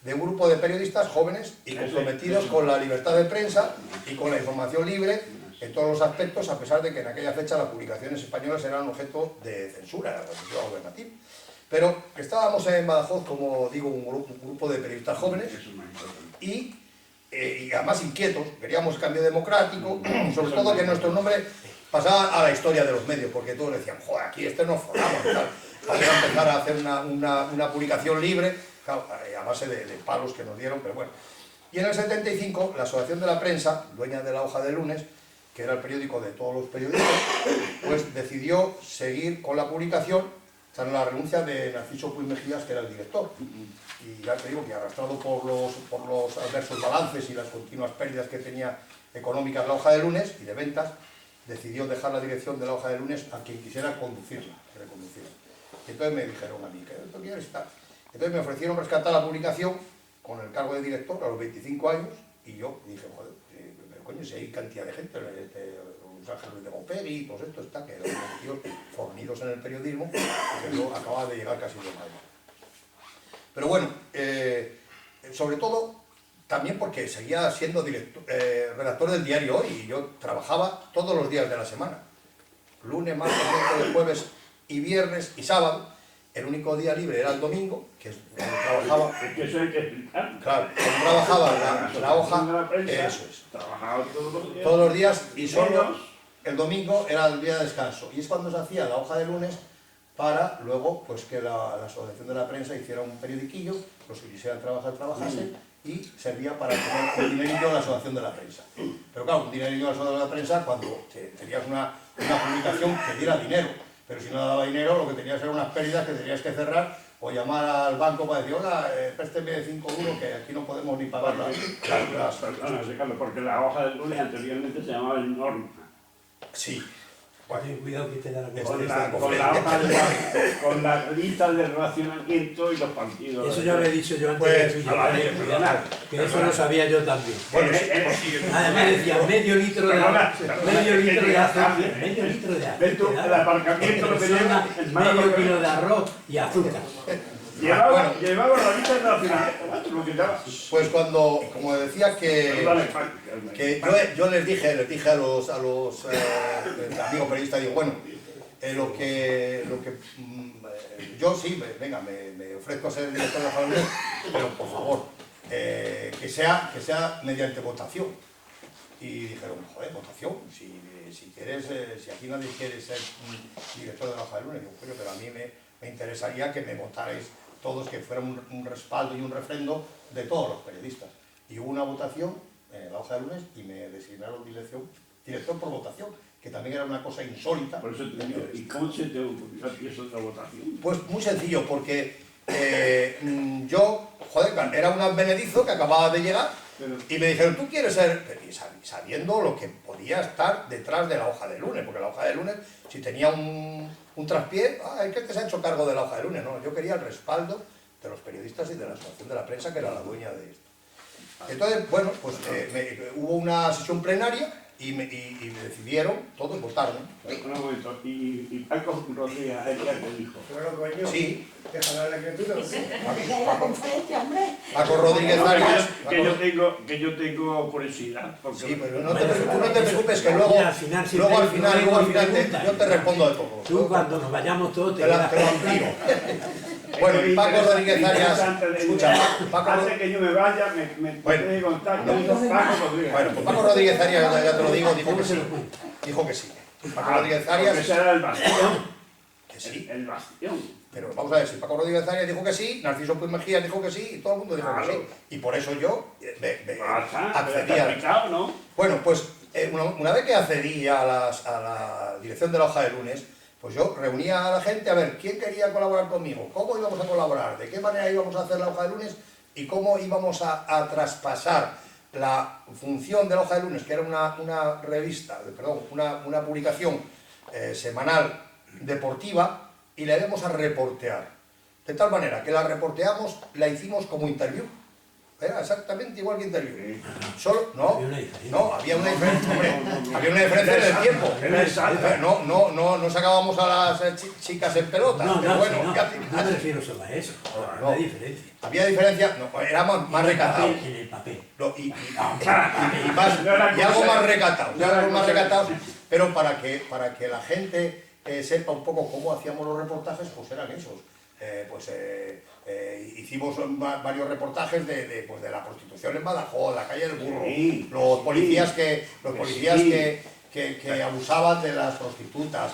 de un grupo de periodistas jóvenes y comprometidos con la libertad de prensa y con la información libre en todos los aspectos, a pesar de que en aquella fecha las publicaciones españolas eran objeto de censura, la censura gubernativa. Pero estábamos en Badajoz, como digo, un grupo de periodistas jóvenes y además inquietos, queríamos cambio democrático, sobre todo que nuestro nombre pasaba a la historia de los medios, porque todos decían, joder, aquí nos forramos, tal, para empezar a hacer una publicación libre, claro, a base de palos que nos dieron, pero bueno. Y en el 75, la Asociación de la Prensa, dueña de La Hoja del Lunes, que era el periódico de todos los periodistas, pues decidió seguir con la publicación, tras la renuncia de Narciso Puig Mejías, que era el director. Y ya te digo que arrastrado por los adversos balances y las continuas pérdidas que tenía económicas La Hoja del Lunes y de ventas, decidió dejar la dirección de La Hoja del Lunes a quien quisiera conducirla, reconducirla. Y entonces me dijeron a mí, ¿qué quieres estar? Entonces me ofrecieron rescatar la publicación con el cargo de director a los 25 años y yo dije, joder, coño, si hay cantidad de gente, los Ángeles de Gopegui y todo esto, está, que eran tíos fornidos en el periodismo, que yo acababa de llegar casi de mayo. Pero bueno, sobre todo, también porque seguía siendo redactor del diario Hoy y yo trabajaba todos los días de la semana. Lunes, martes, miércoles, jueves y viernes y sábado. El único día libre era el domingo, que es cuando trabajaba. Es que eso hay que explicar. Claro, cuando trabajaba la hoja, eso es. Trabajaba Todos los días y solo el domingo era el día de descanso. Y es cuando se hacía La Hoja de Lunes para luego pues que la Asociación de la Prensa hiciera un periodiquillo, los que quisieran trabajar, trabajasen, y servía para tener un dinerillo a la Asociación de la Prensa. Pero claro, un dinerillo a la Asociación de la Prensa cuando tenías una publicación que diera dinero. Pero si no daba dinero, lo que tenías eran unas pérdidas que tenías que cerrar o llamar al banco para decir, hola, présteme 5 euros que aquí no podemos ni pagar las Perdona, Ricardo, porque La Hoja del Lunes anteriormente se llamaba El Norma. Sí. Ten cuidado que te da la Con la lista de relacionamiento y los partidos. Eso ya lo he dicho yo antes Pues, de tuyo, cuidado, que eso lo sabía yo también. Bueno, Además decía medio litro de aceite, medio litro de Ves tú, el aparcamiento lo tenía medio kilo de arroz y azúcar. Llevaba la lista de relacionamiento, lo quitaba. pues cuando, como decía que yo les dije a los amigos periodistas, digo, bueno, yo sí, venga, me ofrezco a ser director de La Hoja del Lunes, pero por favor, que sea mediante votación. Y dijeron, joder, votación, si quieres, si aquí nadie quiere ser director de La Hoja del Lunes, digo, coño, pero a mí me interesaría que me votarais todos, que fuera un respaldo y un refrendo de todos los periodistas. Y hubo una votación en La Hoja del Lunes y me designaron director por votación, que también era una cosa insólita. Por eso te digo, ¿y cómo se te ocurrió a ti eso de la votación? Pues muy sencillo, porque yo, joder, era un advenedizo que acababa de llegar y me dijeron, ¿tú quieres ser? Sabiendo lo que podía estar detrás de La Hoja del Lunes, porque La Hoja del Lunes, si tenía un traspié, es que se ha hecho cargo de La Hoja del Lunes, no, yo quería el respaldo de los periodistas y de la Asociación de la Prensa, que era la dueña de esto. Entonces, bueno, pues hubo una sesión plenaria y me decidieron, todos votaron. Un momento, y Paco Rodríguez, ¿qué te dijo? Bueno, coño, Sí. déjala la criatura, ¿no? la conferencia, hombre. Paco Rodríguez No, Arias. que yo tengo curiosidad. Porque Sí, pero tú no te preocupes que luego Al final yo te respondo de todo. Tú cuando nos vayamos todos Te lo amplío. Bueno, Paco Rodríguez Arias, escucha, antes que yo me vaya, me puede contar quién es Paco Rodríguez. Bueno, pues Paco Rodríguez Arias, ya te lo digo, dijo que sí. Dijo que sí. Paco Rodríguez Arias, Ese era el bastión. que sí. El bastión. Pero vamos a ver, si Paco Rodríguez Arias dijo que sí, Narciso Puig Mejías dijo que sí, y todo el mundo dijo que sí. Y por eso yo accedí a... ¿No? Bueno, pues una vez que accedí a la dirección de La Hoja del Lunes, pues yo reunía a la gente a ver quién quería colaborar conmigo, cómo íbamos a colaborar, de qué manera íbamos a hacer La Hoja del Lunes y cómo íbamos a traspasar la función de La Hoja del Lunes, que era una revista, una publicación semanal deportiva, y la íbamos a reportear. De tal manera que la reporteamos, la hicimos como interview. Era exactamente igual que Interview. Sí. Solo, no, Había una diferencia. no, había una diferencia, hombre, No. había una diferencia en el tiempo. Era exacta. No sacábamos a las chicas en pelota, No, pero no, bueno, no, ya- no me refiero solo a eso. No. No hay diferencia. había diferencia, no, era más En el recatado. papel, en el papel. No, y No era algo cosa- más recatado, no era algo más cosa- recatado, pero para que la gente sepa un poco cómo hacíamos los reportajes, pues eran esos. Hicimos varios reportajes pues de la prostitución en Badajoz, la calle del Burro, Sí, los sí. policías Sí. que abusaban de las prostitutas,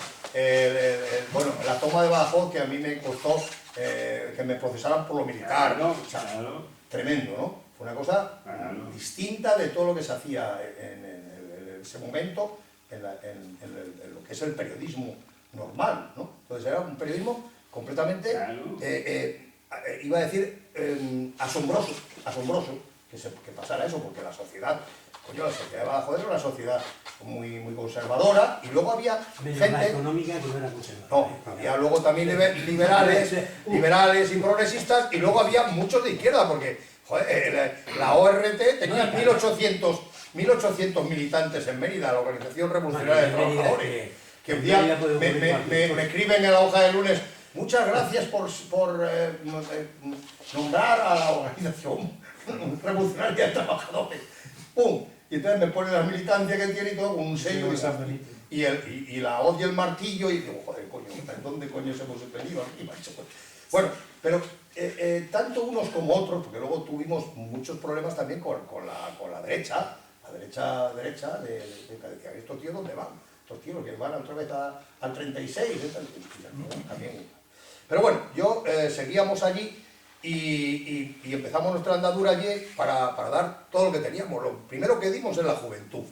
bueno, la toma de Badajoz, que a mí me costó que me procesaran por lo militar. Claro, O sea, claro. tremendo, ¿no? Fue una cosa Claro. distinta de todo lo que se hacía en ese momento, en lo que es el periodismo normal, ¿no? Entonces era un periodismo completamente, Claro. iba a decir, asombroso que pasara eso, porque la sociedad, coño, la sociedad de Badajoz era una sociedad muy conservadora, y luego había Menos la gente... económica que no era conservadora. No, había luego también liberales y progresistas, y luego había muchos de izquierda, porque joder, la ORT tenía 1800 militantes en Mérida, la Organización Revolucionaria de Bueno, en Mérida, Trabajadores, que un en día Mérida puede ocurrir cualquier cosa. me escriben en la hoja de lunes: muchas gracias por nombrar a la Organización Revolucionaria de Trabajadores. ¡Pum! Y entonces me pone la militancia que tiene y todo con un sello y la hoz y el martillo, y digo, joder, coño, ¿dónde coño hemos venido aquí, macho? Bueno, pero tanto unos como otros, porque luego tuvimos muchos problemas también con la derecha, derecha de que decían: ¿estos tíos dónde van? Estos tíos que van otra vez al 36, también. Pero bueno, seguíamos allí. Y empezamos nuestra andadura allí para dar todo lo que teníamos. Lo primero que dimos es la juventud.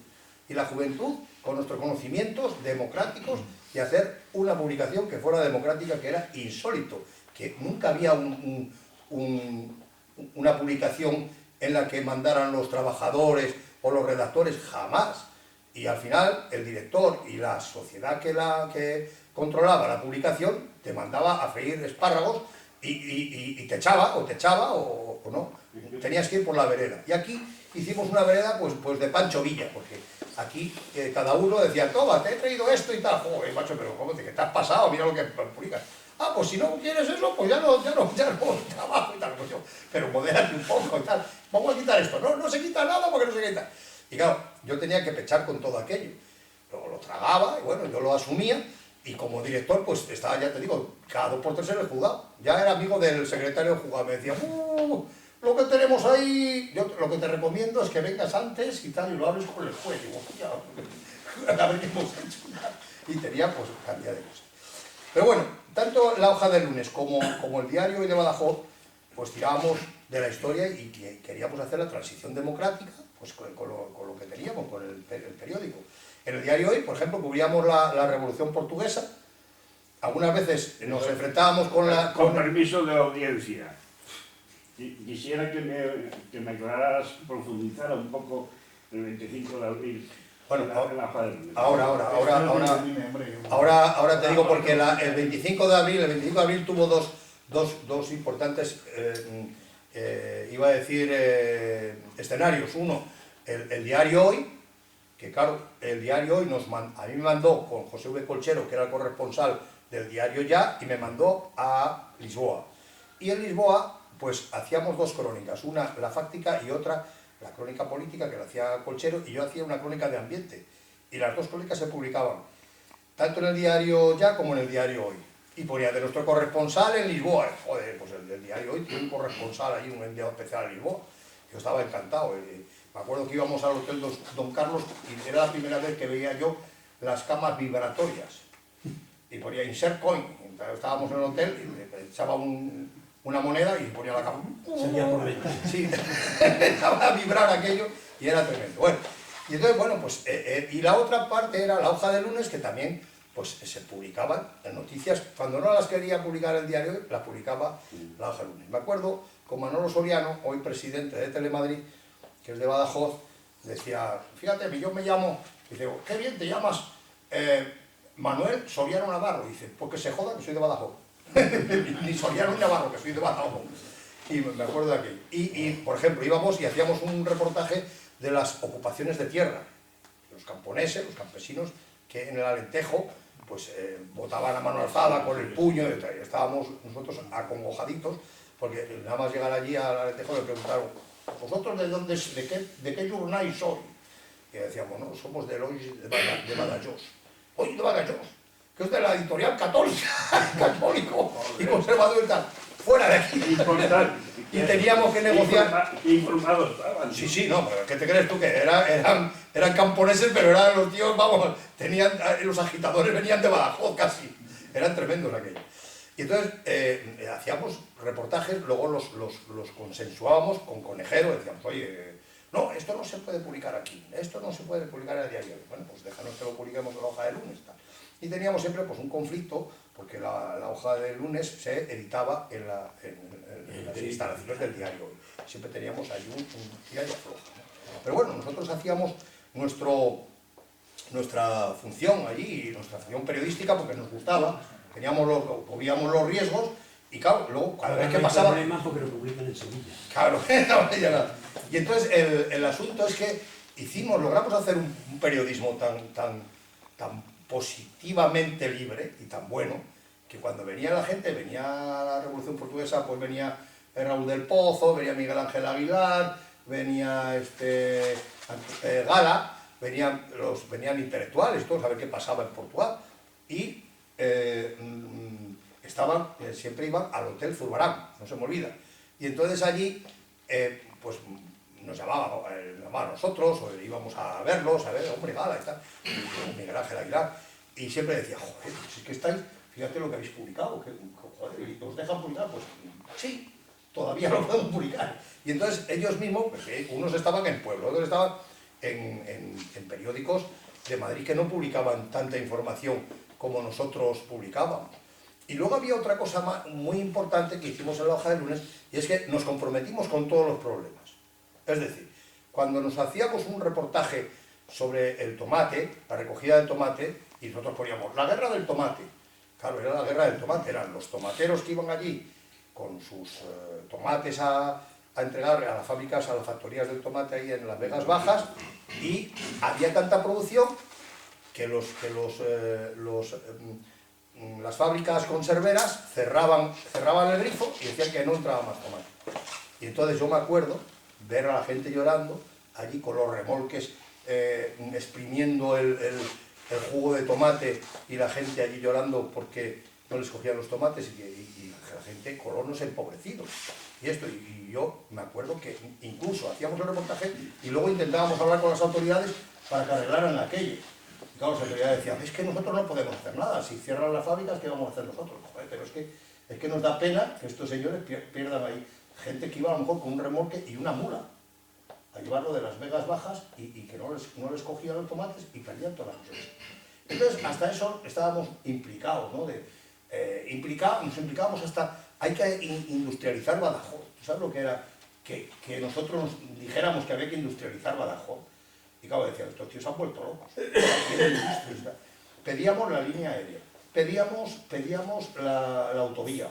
Y la juventud, con nuestros conocimientos democráticos, y hacer una publicación que fuera democrática, que era insólito. Que nunca había una publicación en la que mandaran los trabajadores o los redactores, jamás. Y al final, el director y la sociedad que controlaba la publicación te mandaba a freír espárragos y te echaba o no. Tenías que ir por la vereda. Y aquí hicimos una vereda pues de Pancho Villa, porque aquí cada uno decía: toma, te he traído esto y tal. Joder, macho, pero ¿cómo te has pasado? Mira lo que publicas. Ah, pues si no quieres eso, pues ya no trabajo y tal. Pues yo, pero modérate un poco y tal. Vamos a quitar esto. No se quita nada porque no se quita. Y claro, yo tenía que pechar con todo aquello. Luego lo tragaba y bueno, yo lo asumía. Y como director, pues estaba, ya te digo, cada 2 por 3 en el juzgado. Ya era amigo del secretario del juzgado. Me decía: lo que tenemos ahí, yo lo que te recomiendo es que vengas antes y tal, y lo hables con el juez. Y digo: hostia, a ver qué hemos hecho. Y tenía pues cantidad de cosas. Pero bueno, tanto la hoja de lunes como el diario de Badajoz, pues tirábamos de la historia y queríamos hacer la transición democrática pues con lo que teníamos, con el periódico. En el diario Hoy, por ejemplo, cubríamos la Revolución Portuguesa. Algunas veces nos enfrentábamos Con permiso de la audiencia, quisiera que me aclararas, profundizara un poco el 25 de abril. Bueno, en la hoja de lunes. ahora te digo, porque el 25 de abril tuvo dos importantes, iba a decir, escenarios. Uno, el diario Hoy, que claro, el diario Hoy a mí me mandó con José V. Colchero, que era el corresponsal del diario Ya, y me mandó a Lisboa. Y en Lisboa, pues hacíamos 2 crónicas, una la fáctica y otra la crónica política, que la hacía Colchero, y yo hacía una crónica de ambiente. Y las 2 crónicas se publicaban, tanto en el diario Ya como en el diario Hoy. Y ponía: de nuestro corresponsal en Lisboa. Joder, pues el diario Hoy tiene un corresponsal ahí, un enviado especial a Lisboa. Yo estaba encantado. Me acuerdo que íbamos al Hotel Don Carlos y era la primera vez que veía yo las camas vibratorias. Y ponía insert coin. Entonces, estábamos en el hotel y le echaba una moneda y ponía la cama. Salía por la ventana. Sí, empezaba a vibrar aquello y era tremendo. Bueno, y entonces, bueno, pues, y la otra parte era la hoja de lunes, que también pues se publicaban en noticias. Cuando no las quería publicar el diario, las publicaba la hoja de lunes. Me acuerdo con Manolo Soriano, hoy presidente de Telemadrid, que es de Badajoz, decía: fíjate, yo me llamo, dice: qué bien te llamas Manuel Soriano Navarro. Dice: pues que se joda, que soy de Badajoz. Ni Soriano ni Navarro, que soy de Badajoz. Y me acuerdo de aquello. Y, por ejemplo, íbamos y hacíamos un reportaje de las ocupaciones de tierra. Los camponeses, los campesinos, que en el Alentejo, pues votaban a mano alzada con el puño, y estábamos nosotros acongojaditos, porque nada más llegar allí al Alentejo le preguntaron, ¿vosotros de qué jornal sois? Y decíamos, no, somos del hoy de Badajoz. Hoy de Badajoz, que es de la editorial católica, católico y conservador y tal. Fuera de aquí. Importante. Y teníamos que negociar. Informados estaban. Sí, sí, no, pero ¿qué te crees tú? Que eran camponeses, pero eran los tíos, vamos, los agitadores venían de Badajoz casi. Eran tremendos aquellos. Y entonces hacíamos reportajes, luego los consensuábamos con Conejero, decíamos, oye, no, esto no se puede publicar aquí, esto no se puede publicar en el diario. Bueno, pues déjanos que lo publiquemos en la hoja de lunes. Tal. Y teníamos siempre pues, un conflicto, porque la hoja de lunes se editaba en las instalaciones del diario. Siempre teníamos ahí un tira y afloja, ¿no? Pero bueno, nosotros hacíamos nuestra función allí, nuestra función periodística, porque nos gustaba, obviamos los riesgos, y claro, luego cada vez que pasaba... porque lo publican en Sevilla. Claro, no, ya nada. Y entonces el asunto es que logramos hacer un periodismo tan positivamente libre y tan bueno, que cuando venía la gente, venía la Revolución Portuguesa, pues venía Raúl del Pozo, venía Miguel Ángel Aguilar, venía Gala, venían intelectuales, todos a ver qué pasaba en Portugal, y siempre iban al Hotel Zurbarán, no se me olvida. Y entonces allí, pues nos llamaban a nosotros, o íbamos a verlos, a ver, hombre, Gala y tal, Miguel Ángel Aguilar, y siempre decía, joder, si es que estáis, fíjate lo que habéis publicado, que, joder, ¿y os dejan publicar? Pues sí, todavía lo podemos publicar. Y entonces ellos mismos, pues, unos estaban en pueblo, otros estaban en periódicos de Madrid que no publicaban tanta información como nosotros publicábamos. Y luego había otra cosa muy importante que hicimos en la hoja de lunes, y es que nos comprometimos con todos los problemas. Es decir, cuando nos hacíamos un reportaje sobre el tomate, la recogida del tomate, y nosotros poníamos la guerra del tomate. Claro, era la guerra del tomate, eran los tomateros que iban allí con sus tomates a entregar a las fábricas, a las factorías del tomate ahí en las Vegas Bajas, y había tanta producción que las fábricas conserveras cerraban el grifo y decían que no entraba más tomate. Y entonces yo me acuerdo ver a la gente llorando allí con los remolques exprimiendo el jugo de tomate y la gente allí llorando porque no les cogían los tomates y la gente, colonos empobrecidos. Y yo me acuerdo que incluso hacíamos el reportaje y luego intentábamos hablar con las autoridades para que arreglaran aquello. Y claro, las autoridades decían, es que nosotros no podemos hacer nada, si cierran las fábricas, ¿qué vamos a hacer nosotros? Joder, pero es que nos da pena que estos señores pierdan ahí gente que iba a lo mejor con un remolque y una mula a llevarlo de las Vegas Bajas y que no les cogían los tomates y perdían todas las cosas. Entonces, hasta eso estábamos implicados, ¿no? Nos implicábamos hasta, hay que industrializar Badajoz. ¿Sabes lo que era? Que nosotros nos dijéramos que había que industrializar Badajoz. Y claro, decían, estos tíos se han vuelto locos. Pedíamos la línea aérea, pedíamos la autovía,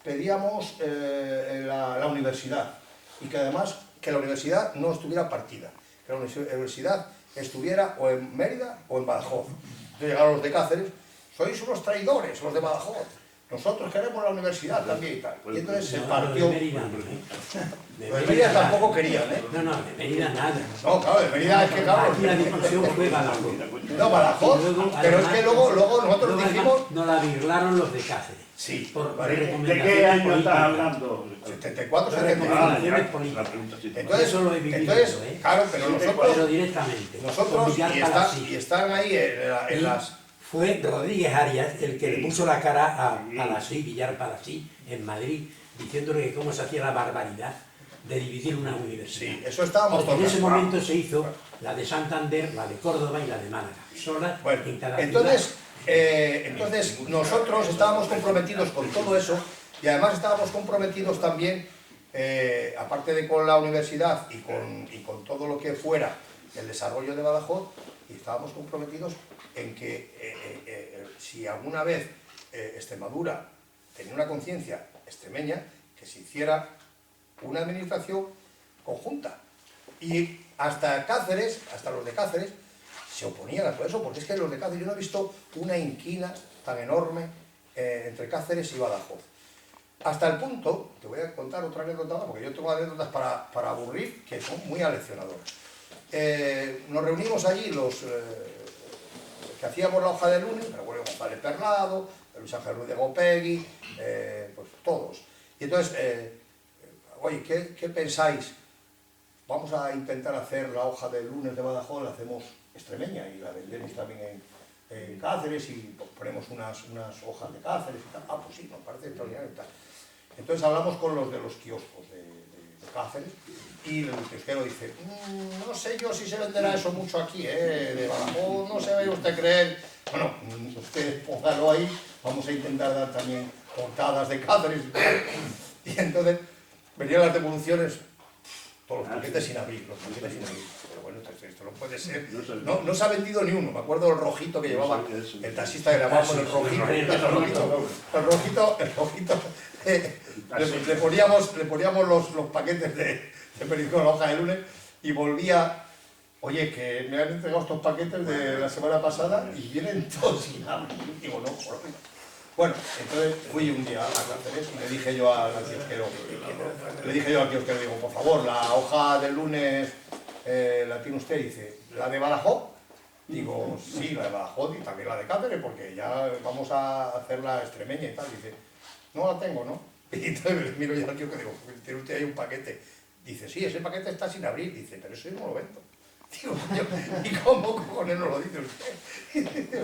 pedíamos la universidad, y que además que la universidad no estuviera partida, que la universidad estuviera o en Mérida o en Badajoz. Entonces llegaron los de Cáceres, sois unos traidores, los de Badajoz, nosotros queremos la universidad también y tal. Y entonces se partió. De Mérida tampoco querían, ¿eh? No, de Mérida nada. No, claro, de Mérida es que claro. Aquí la discusión fue Badajoz. No, Badajoz, pero es que luego nosotros dijimos... Nos la virlaron los de Cáceres. Sí. ¿De qué año estás hablando? 74, Recomendaciones 75. políticas. Entonces, Eso lo he vivido, claro, pero nosotros... Pero directamente. Nosotros, y están ahí en las... Fue Rodríguez Arias el que le puso la cara a Palasí, Villar Palasí, en Madrid, diciéndole que cómo se hacía la barbaridad de dividir una universidad. Sí, eso estábamos Porque en ese todos. momento se hizo la de Santander, la de Córdoba y la de Málaga, solas en cada entonces nosotros estábamos comprometidos con todo eso, y además estábamos comprometidos también, aparte de con la universidad y con todo lo que fuera el desarrollo de Badajoz, y estábamos comprometidos en que si alguna vez Extremadura tenía una conciencia extremeña, que se hiciera una administración conjunta. Y hasta Cáceres, hasta los de Cáceres, se oponían a todo eso, porque es que los de Cáceres, yo no he visto una inquina tan enorme entre Cáceres y Badajoz. Hasta el punto, te voy a contar otra anécdota más, porque yo tengo anécdotas para aburrir, que son muy aleccionadoras. Nos reunimos allí los que hacíamos la hoja de lunes, Gregorio González Perlado, Luis Ángel Ruiz de Gopegui, pues todos. Y entonces, oye, ¿qué pensáis? Vamos a intentar hacer la hoja del lunes de Badajoz, la hacemos extremeña y la vendemos también en Cáceres y ponemos unas hojas de Cáceres y tal. Ah, pues sí, nos parece extraordinario y tal. Entonces hablamos con los de los kioscos de Cáceres y el kiosquero dice, no sé yo si se venderá eso mucho aquí, de Badajoz, no se vaya usted a creer. Bueno, usted póngalo ahí, vamos a intentar dar también portadas de Cáceres y tal. Y entonces venían las devoluciones, todos los paquetes sin abrir, Pero bueno, esto no puede ser. No se ha vendido ni uno. Me acuerdo del rojito que llevaba el taxista que le llamábamos el rojito. Le poníamos los paquetes de periódico en la hoja de lunes y volvía. Oye, que me han entregado estos paquetes de la semana pasada y vienen todos sin abrir. Digo, no, por fin. Bueno, entonces fui un día a Cáceres y le dije yo al kiosquero, digo, por favor, la hoja del lunes la tiene usted, y dice, ¿la de Badajoz? Digo, sí, la de Badajoz y también la de Cáceres, porque ya vamos a hacer la extremeña y tal. Dice, no la tengo, ¿no? Y entonces miro yo al kiosquero y digo, ¿tiene usted ahí un paquete? Dice, sí, ese paquete está sin abrir. Dice, pero eso yo no lo vendo. Digo, ¿y cómo cojones no lo dice usted?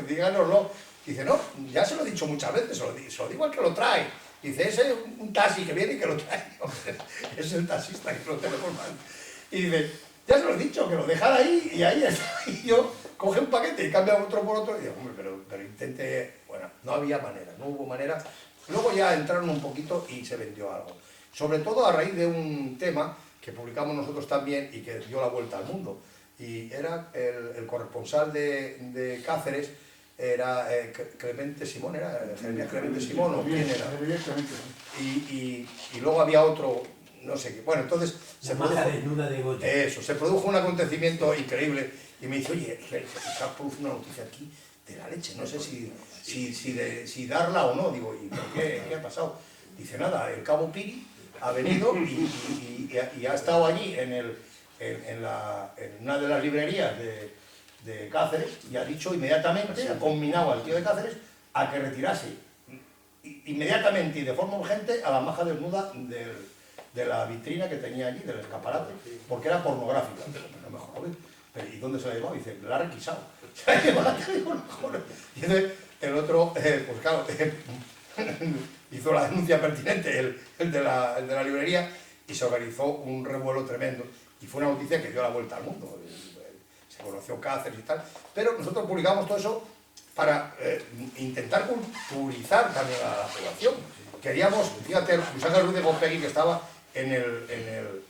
Díganoslo. Dice, no, ya se lo he dicho muchas veces, se lo digo al que lo trae. Dice, ese es un taxi que viene y que lo trae. Es el taxista que lo tenemos mal. Y dice, ya se lo he dicho, que lo dejara ahí y ahí está. Y yo coge un paquete y cambia otro por otro. Y digo, hombre, pero intente. Bueno, no había manera, no hubo manera. Luego ya entraron un poquito y se vendió algo. Sobre todo a raíz de un tema que publicamos nosotros también y que dio la vuelta al mundo. Y era el corresponsal de Cáceres. Era Clemente Simón, era Clemente Simón, ¿o quién era? Y luego había otro, no sé qué. Bueno, entonces se produjo un acontecimiento increíble y me dice, oye, se ha producido una noticia aquí de la leche, no sé si darla o no. Digo, ¿y por qué? ¿Qué ha pasado? Dice, nada, el cabo Piri ha venido y ha estado allí en una de las librerías de Cáceres y ha dicho inmediatamente, ha combinado al tío de Cáceres a que retirase inmediatamente y de forma urgente a la maja desnuda de la vitrina que tenía allí, del escaparate, porque era pornográfica. No me jodas. ¿Y dónde se la ha llevado? Dice, la ha requisado. Se la ha llevado, digo, no jodas. Y entonces el otro, pues claro, hizo la denuncia pertinente, el de la librería, y se organizó un revuelo tremendo. Y fue una noticia que dio la vuelta al mundo. Se conoció Cáceres y tal, pero nosotros publicamos todo eso para intentar culturizar también a la población. Queríamos, fíjate, Luis Ángel Ruiz de Gopegui, que estaba en el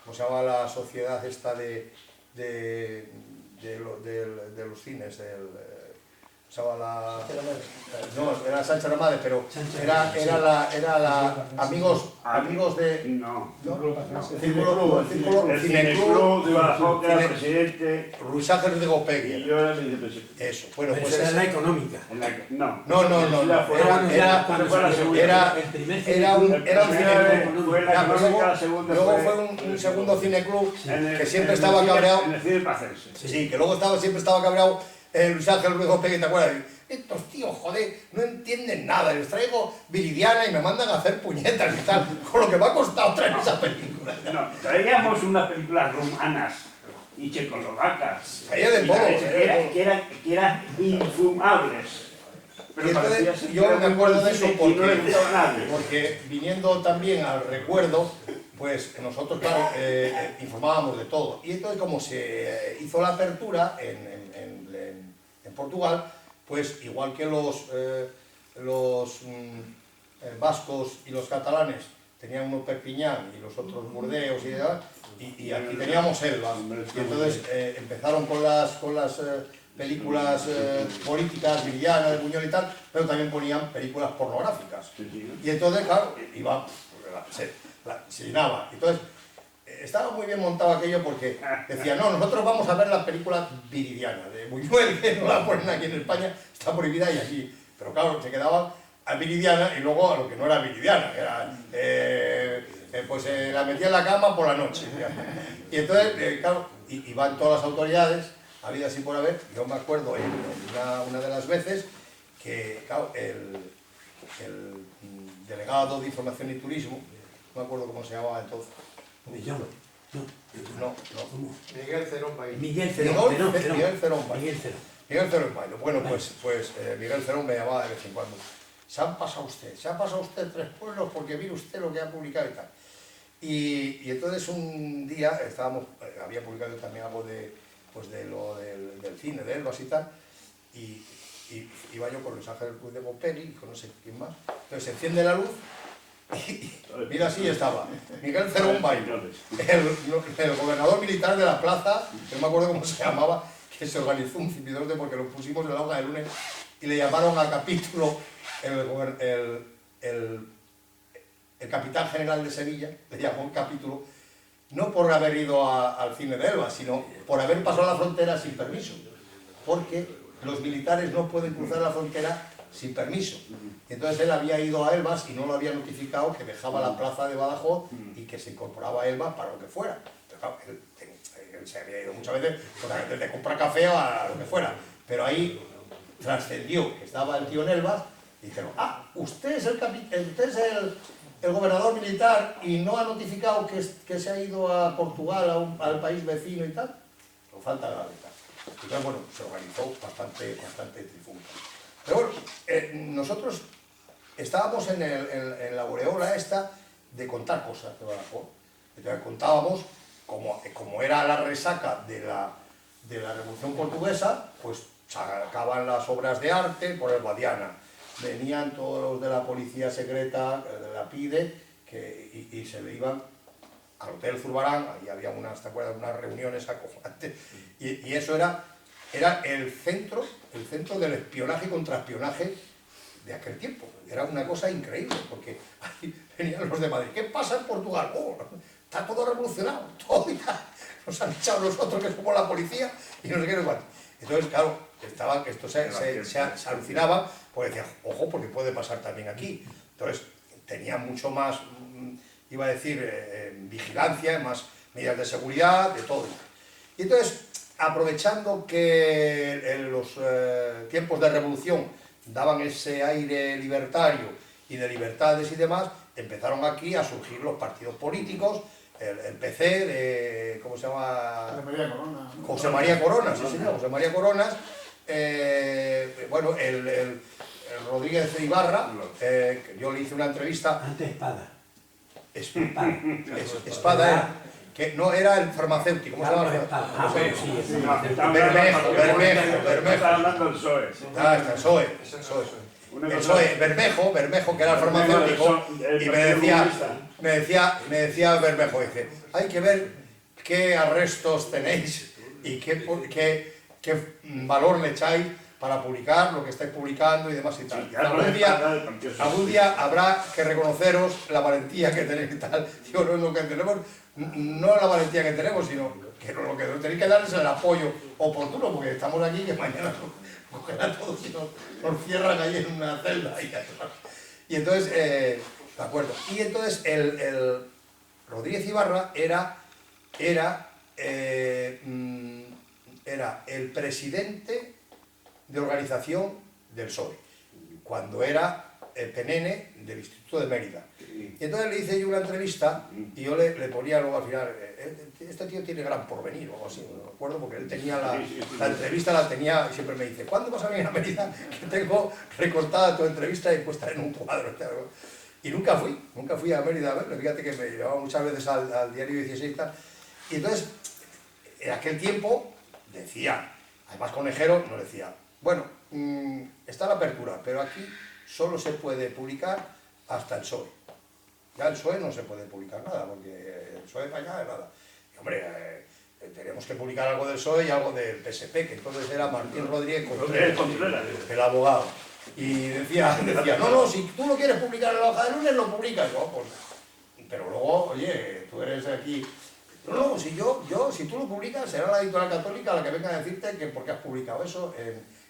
¿cómo se llama la sociedad esta de los cines? No, era Sánchez la Madre, pero era la amigos de... No. El Cineclub de Badajoz, que era el presidente. Luis Ángel de Gopegui. Y yo era el vicepresidente. Eso, bueno, pues pues era la económica. No. Luego fue un segundo cineclub que siempre estaba cabreado. Sí, que luego siempre estaba cabreado Luis Ángel Ruiz Gopegui, ¿te acuerdas? Estos tíos, joder, no entienden nada, les traigo Viridiana y me mandan a hacer puñetas y tal, con lo que me ha costado traer esa película. No, traíamos unas películas rumanas y checoslovacas. Traía de todo. Que eran infumables. Pero entonces, yo me acuerdo de eso porque viniendo también al recuerdo, pues nosotros, claro, informábamos de todo. Y entonces, como se hizo la apertura en Portugal, pues igual que los vascos y los catalanes tenían uno Perpiñán y los otros Burdeos y demás, y aquí teníamos Elba. Y entonces empezaron con las películas políticas, Viridiana, de Buñuel y tal, pero también ponían películas pornográficas. Y entonces, claro, iba se llenaba. Entonces, estaba muy bien montado aquello porque decía, no, nosotros vamos a ver la película Viridiana, de Buñuel, que no la ponen aquí en España, está prohibida y aquí. Pero claro, se quedaban a Viridiana y luego a lo que no era Viridiana, que era, la metía en la cama por la noche. Y entonces, claro, iban todas las autoridades, había así por haber. Yo me acuerdo una de las veces que, claro, el delegado de Información y Turismo, no me acuerdo cómo se llamaba entonces. Millón. No. Miguel Cerón Bailón. Miguel Miguel Cerón Bailón. Miguel Cerón. Bueno, pues Miguel Cerón me llamaba de vez en cuando. Se ha pasado usted 3 pueblos porque mire usted lo que ha publicado y tal. Y entonces un día había publicado también algo de lo del cine de Elvas y tal, y iba yo con Luis Ángel Cruz de Boperi y con no sé quién más. Entonces se enciende la luz y mira, así estaba Miguel Cerón Bailón, el gobernador militar de la plaza, que no me acuerdo cómo se llamaba, que se organizó un cipidote porque lo pusimos en la hoja de lunes y le llamaron al capítulo el capitán general de Sevilla, le llamó el capítulo, no por haber ido al cine de Elvas, sino por haber pasado la frontera sin permiso, porque los militares no pueden cruzar la frontera sin permiso. Y entonces él había ido a Elvas y no lo había notificado que dejaba la plaza de Badajoz y que se incorporaba a Elvas para lo que fuera. Pero claro, él se había ido muchas veces desde comprar café a lo que fuera, pero ahí trascendió que estaba el tío en Elvas y dijeron, usted es el gobernador militar y no ha notificado que se ha ido a Portugal, al país vecino y tal. No falta la verdad. Entonces, bueno, se organizó bastante trifulca. Pero bueno, nosotros estábamos en la aureola esta de contar cosas de Badajoz. Entonces contábamos, como era la resaca de la Revolución Portuguesa, pues sacaban las obras de arte por el Guadiana. Venían todos los de la policía secreta, de la PIDE, y se iban al Hotel Zurbarán, ahí había ¿te acuerdas? Unas reuniones acojonantes, y eso era el centro del espionaje y contraespionaje de aquel tiempo. Era una cosa increíble, porque ahí venían los de Madrid. ¿Qué pasa en Portugal? Está todo revolucionado, todo ya. Nos han echado nosotros que somos la policía y no sé qué, no sé cuánto. Entonces, claro, esto se alucinaba, porque decía, ojo, porque puede pasar también aquí. Entonces, tenía mucho más, iba a decir, vigilancia, más medidas de seguridad, de todo. Y entonces, aprovechando que en los tiempos de revolución daban ese aire libertario y de libertades y demás, empezaron aquí a surgir los partidos políticos, el PC de, ¿cómo se llama? José María Corona, sí señor, José María Coronas, bueno, el Rodríguez de Ibarra, que yo le hice una entrevista. Antes Espada. Espada era, que no era el farmacéutico, ¿cómo se llama? Bermejo. Está hablando del PSOE. Está el PSOE. Bermejo, que era el farmacéutico, y me decía Bermejo, dice, hay que ver qué arrestos tenéis y qué valor le echáis para publicar lo que estáis publicando y demás y tal. Algún día habrá que reconoceros la valentía que tenéis y tal. Digo, no es lo que tenemos, no la valentía que tenemos, sino que lo que tenéis que dar es el apoyo oportuno, porque estamos aquí que mañana nos cogen a todos y nos cierran ahí en una celda. Y entonces, de acuerdo. Y entonces el Rodríguez Ibarra era el presidente de organización del PSOE, cuando era el PNN del Instituto de Mérida. Y entonces le hice yo una entrevista y yo le ponía luego al final, este tío tiene gran porvenir o algo así, no me acuerdo, porque él tenía la entrevista, la tenía, y siempre me dice, ¿cuándo vas a venir a Mérida? Que tengo recortada tu entrevista y puesta en un cuadro. Y nunca fui a Mérida a verlo, fíjate que me llevaba muchas veces al diario 16 y tal. Y entonces, en aquel tiempo, decía, además Conejero nos decía, bueno, está la apertura, pero aquí solo se puede publicar hasta el PSOE. Ya el PSOE no se puede publicar nada, porque el PSOE para allá es nada. Y hombre, tenemos que publicar algo del PSOE y algo del PSP, que entonces era Martín Rodríguez Contreras, el abogado. Y decía, no, si tú lo quieres publicar en la hoja de lunes, lo publicas. No, pues pero luego, oye, tú eres aquí... No, si si tú lo publicas, será la editorial católica la que venga a decirte que porque has publicado eso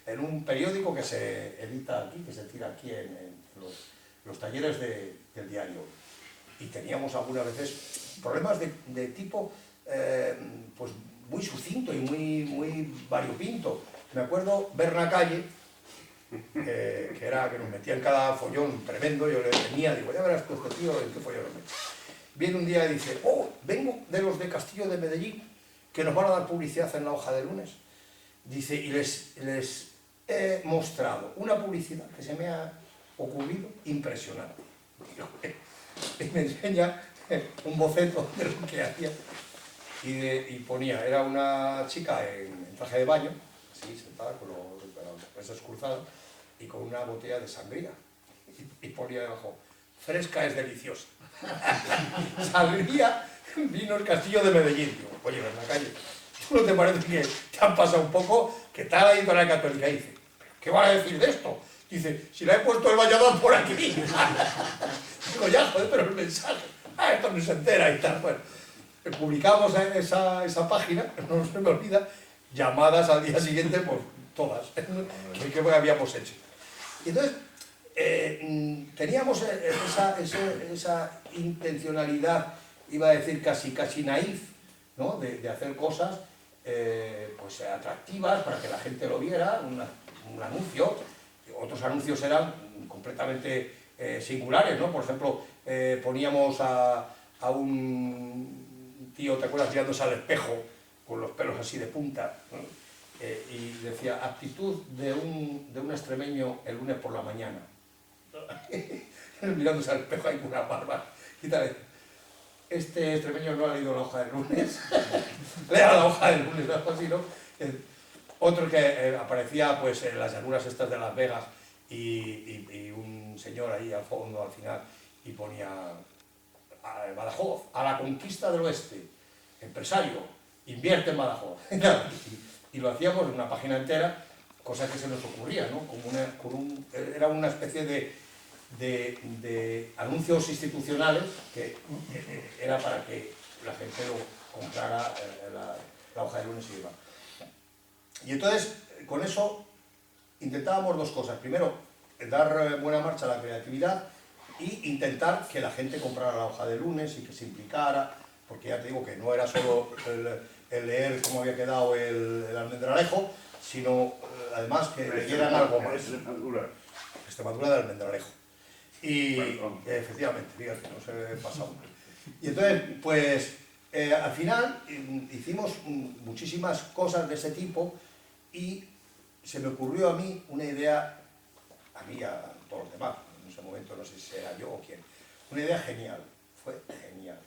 en un periódico que se edita aquí, que se tira aquí en los talleres del diario. Y teníamos algunas veces problemas de tipo pues muy sucinto y muy variopinto. Me acuerdo ver una calle que nos metía en cada follón tremendo. Yo le tenía, digo, ya verás tú este tío en qué follón lo metes. Viene un día y dice, oh, vengo de los de Castillo de Medellín, que nos van a dar publicidad en la hoja de lunes. Dice, y les he mostrado una publicidad que se me ha ocurrido impresionante. Y me enseña un boceto de lo que hacía. Y ponía, era una chica en traje de baño, así, sentada, con los brazos cruzados, y con una botella de sangría. Y ponía debajo, fresca es deliciosa. Sangría, vino el Castillo de Medellín. Digo, oye, en la calle, ¿tú no te parece que te han pasado un poco? Que está la editorial católica y dice, ¿qué van a decir de esto? Dice, si le he puesto el bañador por aquí. Digo, ya, joder, pero el mensaje, esto no se entera y tal. Bueno, publicamos esa página, no se me olvida, llamadas al día siguiente, pues todas, que habíamos hecho. Y entonces, teníamos esa intencionalidad, iba a decir casi naif, ¿no? de hacer cosas pues atractivas para que la gente lo viera, un anuncio. Otros anuncios eran completamente singulares, ¿no? Por ejemplo, poníamos a un tío, ¿te acuerdas?, tirándose al espejo con los pelos así de punta, ¿no? Y decía, actitud de un extremeño el lunes por la mañana. Mirándose al espejo ahí con una barba y tal. Este extremeño no ha leído la hoja del lunes. Lea la hoja del lunes, algo así, ¿no? Otro que aparecía pues en las llanuras estas de Las Vegas y un señor ahí al fondo, al final, y ponía Badajoz, a la conquista del oeste, empresario, invierte en Badajoz. Y lo hacíamos en una página entera, cosas que se nos ocurría, ¿no? Era una especie de anuncios institucionales que era para que la gente lo comprara la hoja de lunes y demás. Y entonces, con eso, intentábamos dos cosas. Primero, dar buena marcha a la creatividad y intentar que la gente comprara la hoja de lunes y que se implicara, porque ya te digo que no era solo el leer cómo había quedado el almendralejo, sino además que leyeran algo más. Extremadura de Almendralejo. Y efectivamente, fíjate, no se me pasado. Y entonces, pues, al final hicimos muchísimas cosas de ese tipo y se me ocurrió a mí una idea, a mí y a todos los demás, en ese momento no sé si era yo o quién, una idea genial, fue genial.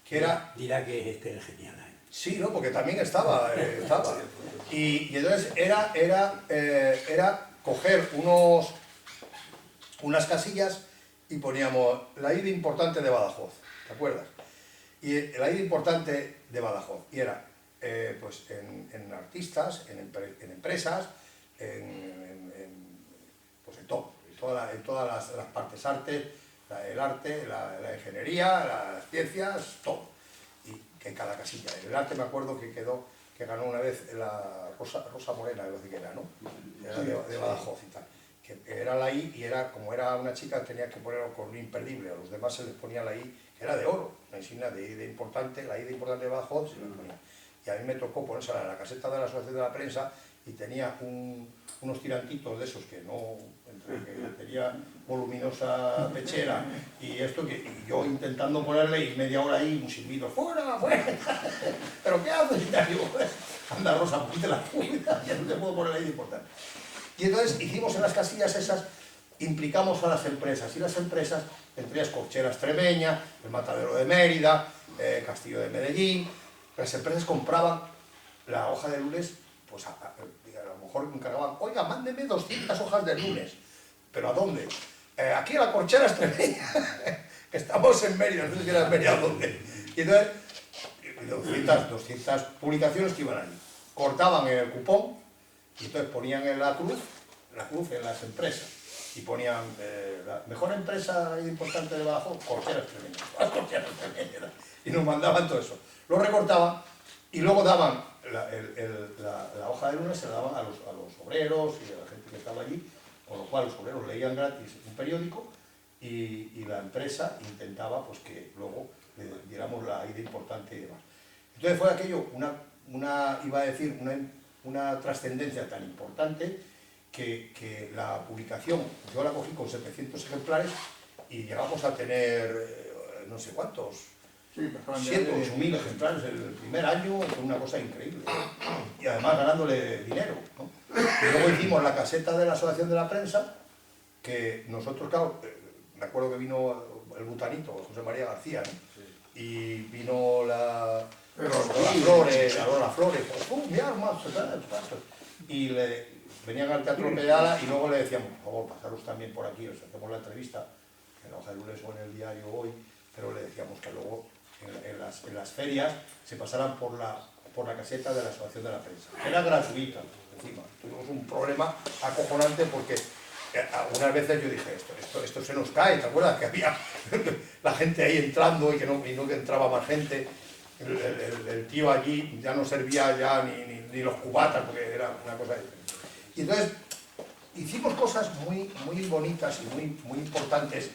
Que era... Dirá que este es genial. Sí, ¿no? Porque también estaba. Y entonces era coger unas casillas y poníamos la ida importante de Badajoz, ¿te acuerdas? Y la ida importante de Badajoz, y era pues en artistas, en empresas, pues en todo, en todas las partes, el arte, la ingeniería, las ciencias, todo. Y que en cada casilla. En el arte me acuerdo que ganó una vez la Rosa Morena, algo así que era, ¿no? Era de Badajoz y tal. Que era la I y era, como era una chica, tenía que ponerlo con un imperdible, a los demás se les ponía la I, que era de oro, una insignia de I de importante, la I de importante de Badajoz se les ponía. Y a mí me tocó ponérsela en la caseta de la Asociación de la Prensa y tenía unos tirantitos de esos que no, entre que tenía voluminosa pechera y esto, y yo intentando ponerle y media hora ahí, un silbido, ¡fuera, fuera! ¿Pero qué haces? Y te digo, anda Rosa, ponte la fuera, ya no te puedo poner ahí de importante. Y entonces hicimos en las casillas esas, implicamos a las empresas, y las empresas, entre ellas Corchera Extremeña, el Matadero de Mérida, Castillo de Medellín, las empresas compraban la hoja de lunes, pues a lo mejor encargaban, oiga, mándeme 200 hojas de lunes, ¿pero a dónde? Aquí a la Corchera Extremeña, estamos en Mérida, no sé si era en Mérida dónde. Y entonces, 200 publicaciones que iban allí, cortaban el cupón, y entonces ponían en la cruz en las empresas. y ponían la mejor empresa importante de Badajoz, Corcheras Tremeñas, las Corcheras Tremeñas, y nos mandaban todo eso. Lo recortaban y luego daban la hoja de lunes, se la daban a los obreros y a la gente que estaba allí, con lo cual los obreros leían gratis un periódico y la empresa intentaba pues que luego le diéramos la ida importante y demás. Entonces fue aquello iba a decir, una trascendencia tan importante que la publicación, yo la cogí con 700 ejemplares y llegamos a tener no sé cuántos, Sí, pasaban de- 7 o 8.000 ejemplares el primer año, fue una cosa increíble. Y además ganándole dinero, ¿no? Y luego hicimos la caseta de la Asociación de la Prensa, que nosotros, claro, me acuerdo que vino el butanito, José María García, ¿no? Y vino la Lola Flores, pues, mira, más, y venían al Teatro Pedala y luego le decíamos, por favor, pasaros también por aquí, os hacemos la entrevista, en la hoja de lunes o en el diario Hoy, pero le decíamos que luego en las ferias se pasaran por la caseta de la Asociación de la Prensa. Era gratuita, encima. Tuvimos un problema acojonante porque algunas veces yo dije, esto se nos cae, ¿te acuerdas? Que había la gente ahí entrando y no que entraba más gente. El tío allí ya no servía ya ni los cubatas, porque era una cosa diferente. Y entonces hicimos cosas muy, muy bonitas y muy importantes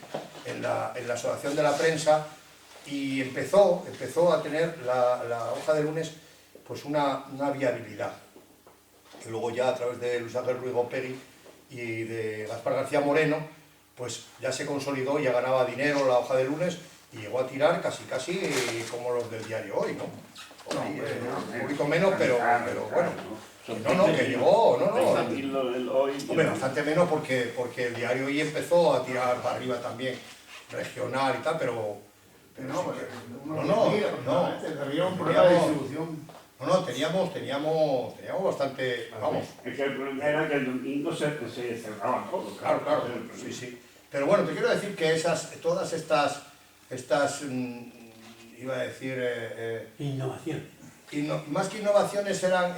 en la Asociación de la Prensa y empezó a tener la hoja de lunes pues una viabilidad. Que luego ya a través de Luis Ángel Ruiz Gopegui y de Gaspar García Moreno, pues ya se consolidó, ya ganaba dinero la hoja de lunes y llegó a tirar casi como los del diario Hoy, ¿no? Un poquito menos, pero bueno. No, que llegó, Hombre, bastante menos porque el diario Hoy empezó a tirar para arriba también, regional y tal, pero No, sí pues, no. había un problema de distribución. No, teníamos bastante, vamos. Es que el problema era que el domingo se cerraba todo. Claro, sí. Pero bueno, te quiero decir que todas estas iba a decir... Innovaciones. más que innovaciones eran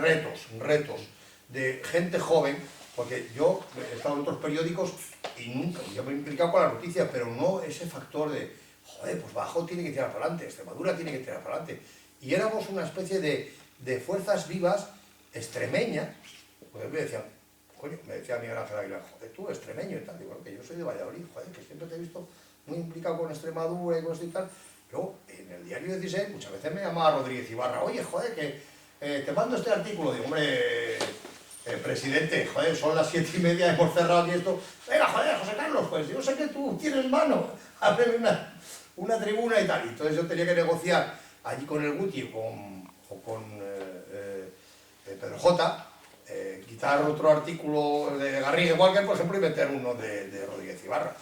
retos de gente joven, porque yo he estado en otros periódicos y nunca, yo me he implicado con la noticia, pero no ese factor de, joder, pues Badajoz tiene que tirar para adelante, Extremadura tiene que tirar para adelante. Y éramos una especie de fuerzas vivas extremeñas, porque me decían, coño, me decía Miguel Ángel Aguilar, joder, tú extremeño y tal, digo, que yo soy de Valladolid, joder, que siempre te he visto muy implicado con Extremadura y con esto y tal. Luego, en el diario 16, muchas veces me llamaba Rodríguez Ibarra, oye, joder, que te mando este artículo, digo, hombre, presidente, joder, son las 7:30, hemos cerrado aquí esto, venga, joder, José Carlos, pues yo sé que tú tienes mano, ábreme una tribuna y tal, y entonces yo tenía que negociar allí con el Guti o con Pedro J, quitar otro artículo de Garriga Walker, por ejemplo, y meter uno de Rodríguez Ibarra.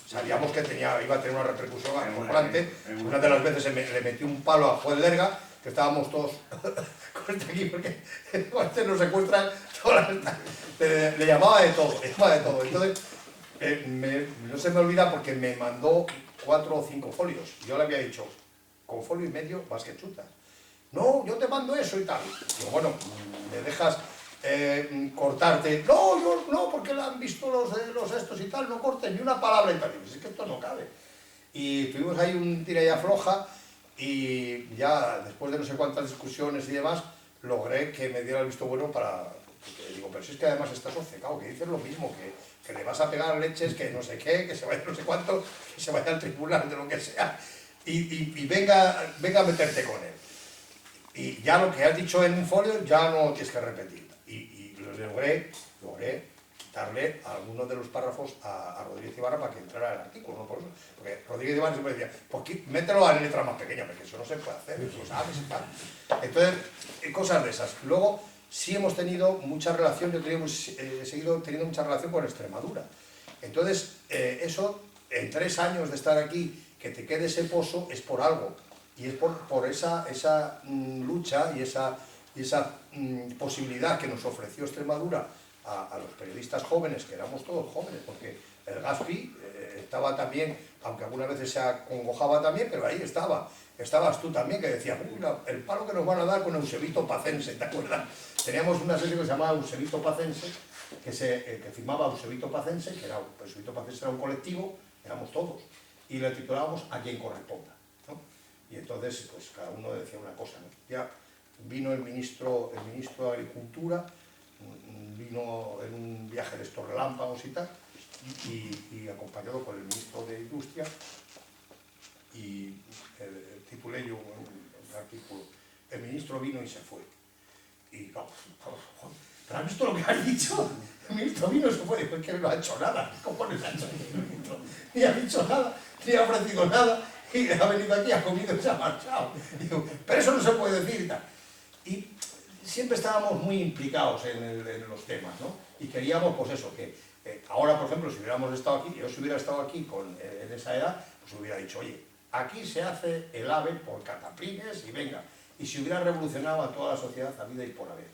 Sabíamos que iba a tener una repercusión importante. Una de las veces le metí un palo a Juan Lerga, que estábamos todos con este aquí, porque nos secuestran todas le llamaba de todo, Entonces, no se me olvida porque me mandó 4 o 5 folios. Yo le había dicho, con folio y medio vas que chutas. No, yo te mando eso y tal. Digo, bueno, me dejas cortarte. No, porque lo han visto los estos y tal, no corten ni una palabra y tal. Digo, es que esto no cabe. Y tuvimos ahí un tira y afloja y ya después de no sé cuántas discusiones y demás, logré que me diera el visto bueno para... Porque digo, pero si es que además estás obcecado, que dices lo mismo, que le vas a pegar leches, que no sé qué, que se vaya no sé cuánto, que se vaya al tribunal, de lo que sea, y venga a meterte con él. Y ya lo que has dicho en un folio ya no tienes que repetir. Y logré quitarle algunos de los párrafos a Rodríguez Ibarra para que entrara el artículo, ¿no? Por eso, porque Rodríguez Ibarra siempre decía, pues mételo a letras más pequeñas, porque eso no se puede hacer, eso sabes y tal. Entonces, cosas de esas. Luego, sí hemos tenido mucha relación, he seguido teniendo mucha relación con Extremadura. Entonces, eso, en 3 años de estar aquí, que te quede ese pozo, es por algo. Y es por esa lucha y esa posibilidad que nos ofreció Extremadura a los periodistas jóvenes, que éramos todos jóvenes, porque el Gaspi estaba también, aunque algunas veces se acongojaba también, pero ahí estabas tú también, que decías, el palo que nos van a dar con Eusebito Pacense, ¿te acuerdas? Teníamos una serie que se llamaba Eusebito Pacense, que firmaba Eusebio Pacense, que era, Eusebio Pacense era un colectivo, éramos todos, y le titulábamos A quien corresponda, ¿no? Y entonces, pues cada uno decía una cosa, ¿no? Ya vino el ministro de Agricultura, vino en un viaje de estos relámpagos y tal, y acompañado por el ministro de Industria, y titulé yo un artículo, el ministro vino y se fue. Y claro, ¿pero has visto lo que has dicho? El ministro vino y se fue, dijo, es que no ha hecho nada. ¿Cómo no ha hecho el ministro? Ni ha dicho nada, ni ha ofrecido nada, y ha venido aquí, ha comido y se ha marchado. Y digo, pero eso no se puede decir y tal. Y siempre estábamos muy implicados en los temas, ¿no? Y queríamos, pues eso, que ahora, por ejemplo, si hubiéramos estado aquí, yo si hubiera estado aquí en esa edad, pues hubiera dicho, oye, aquí se hace el AVE por cataplines y venga. Y si hubiera revolucionado a toda la sociedad a vida y por haber,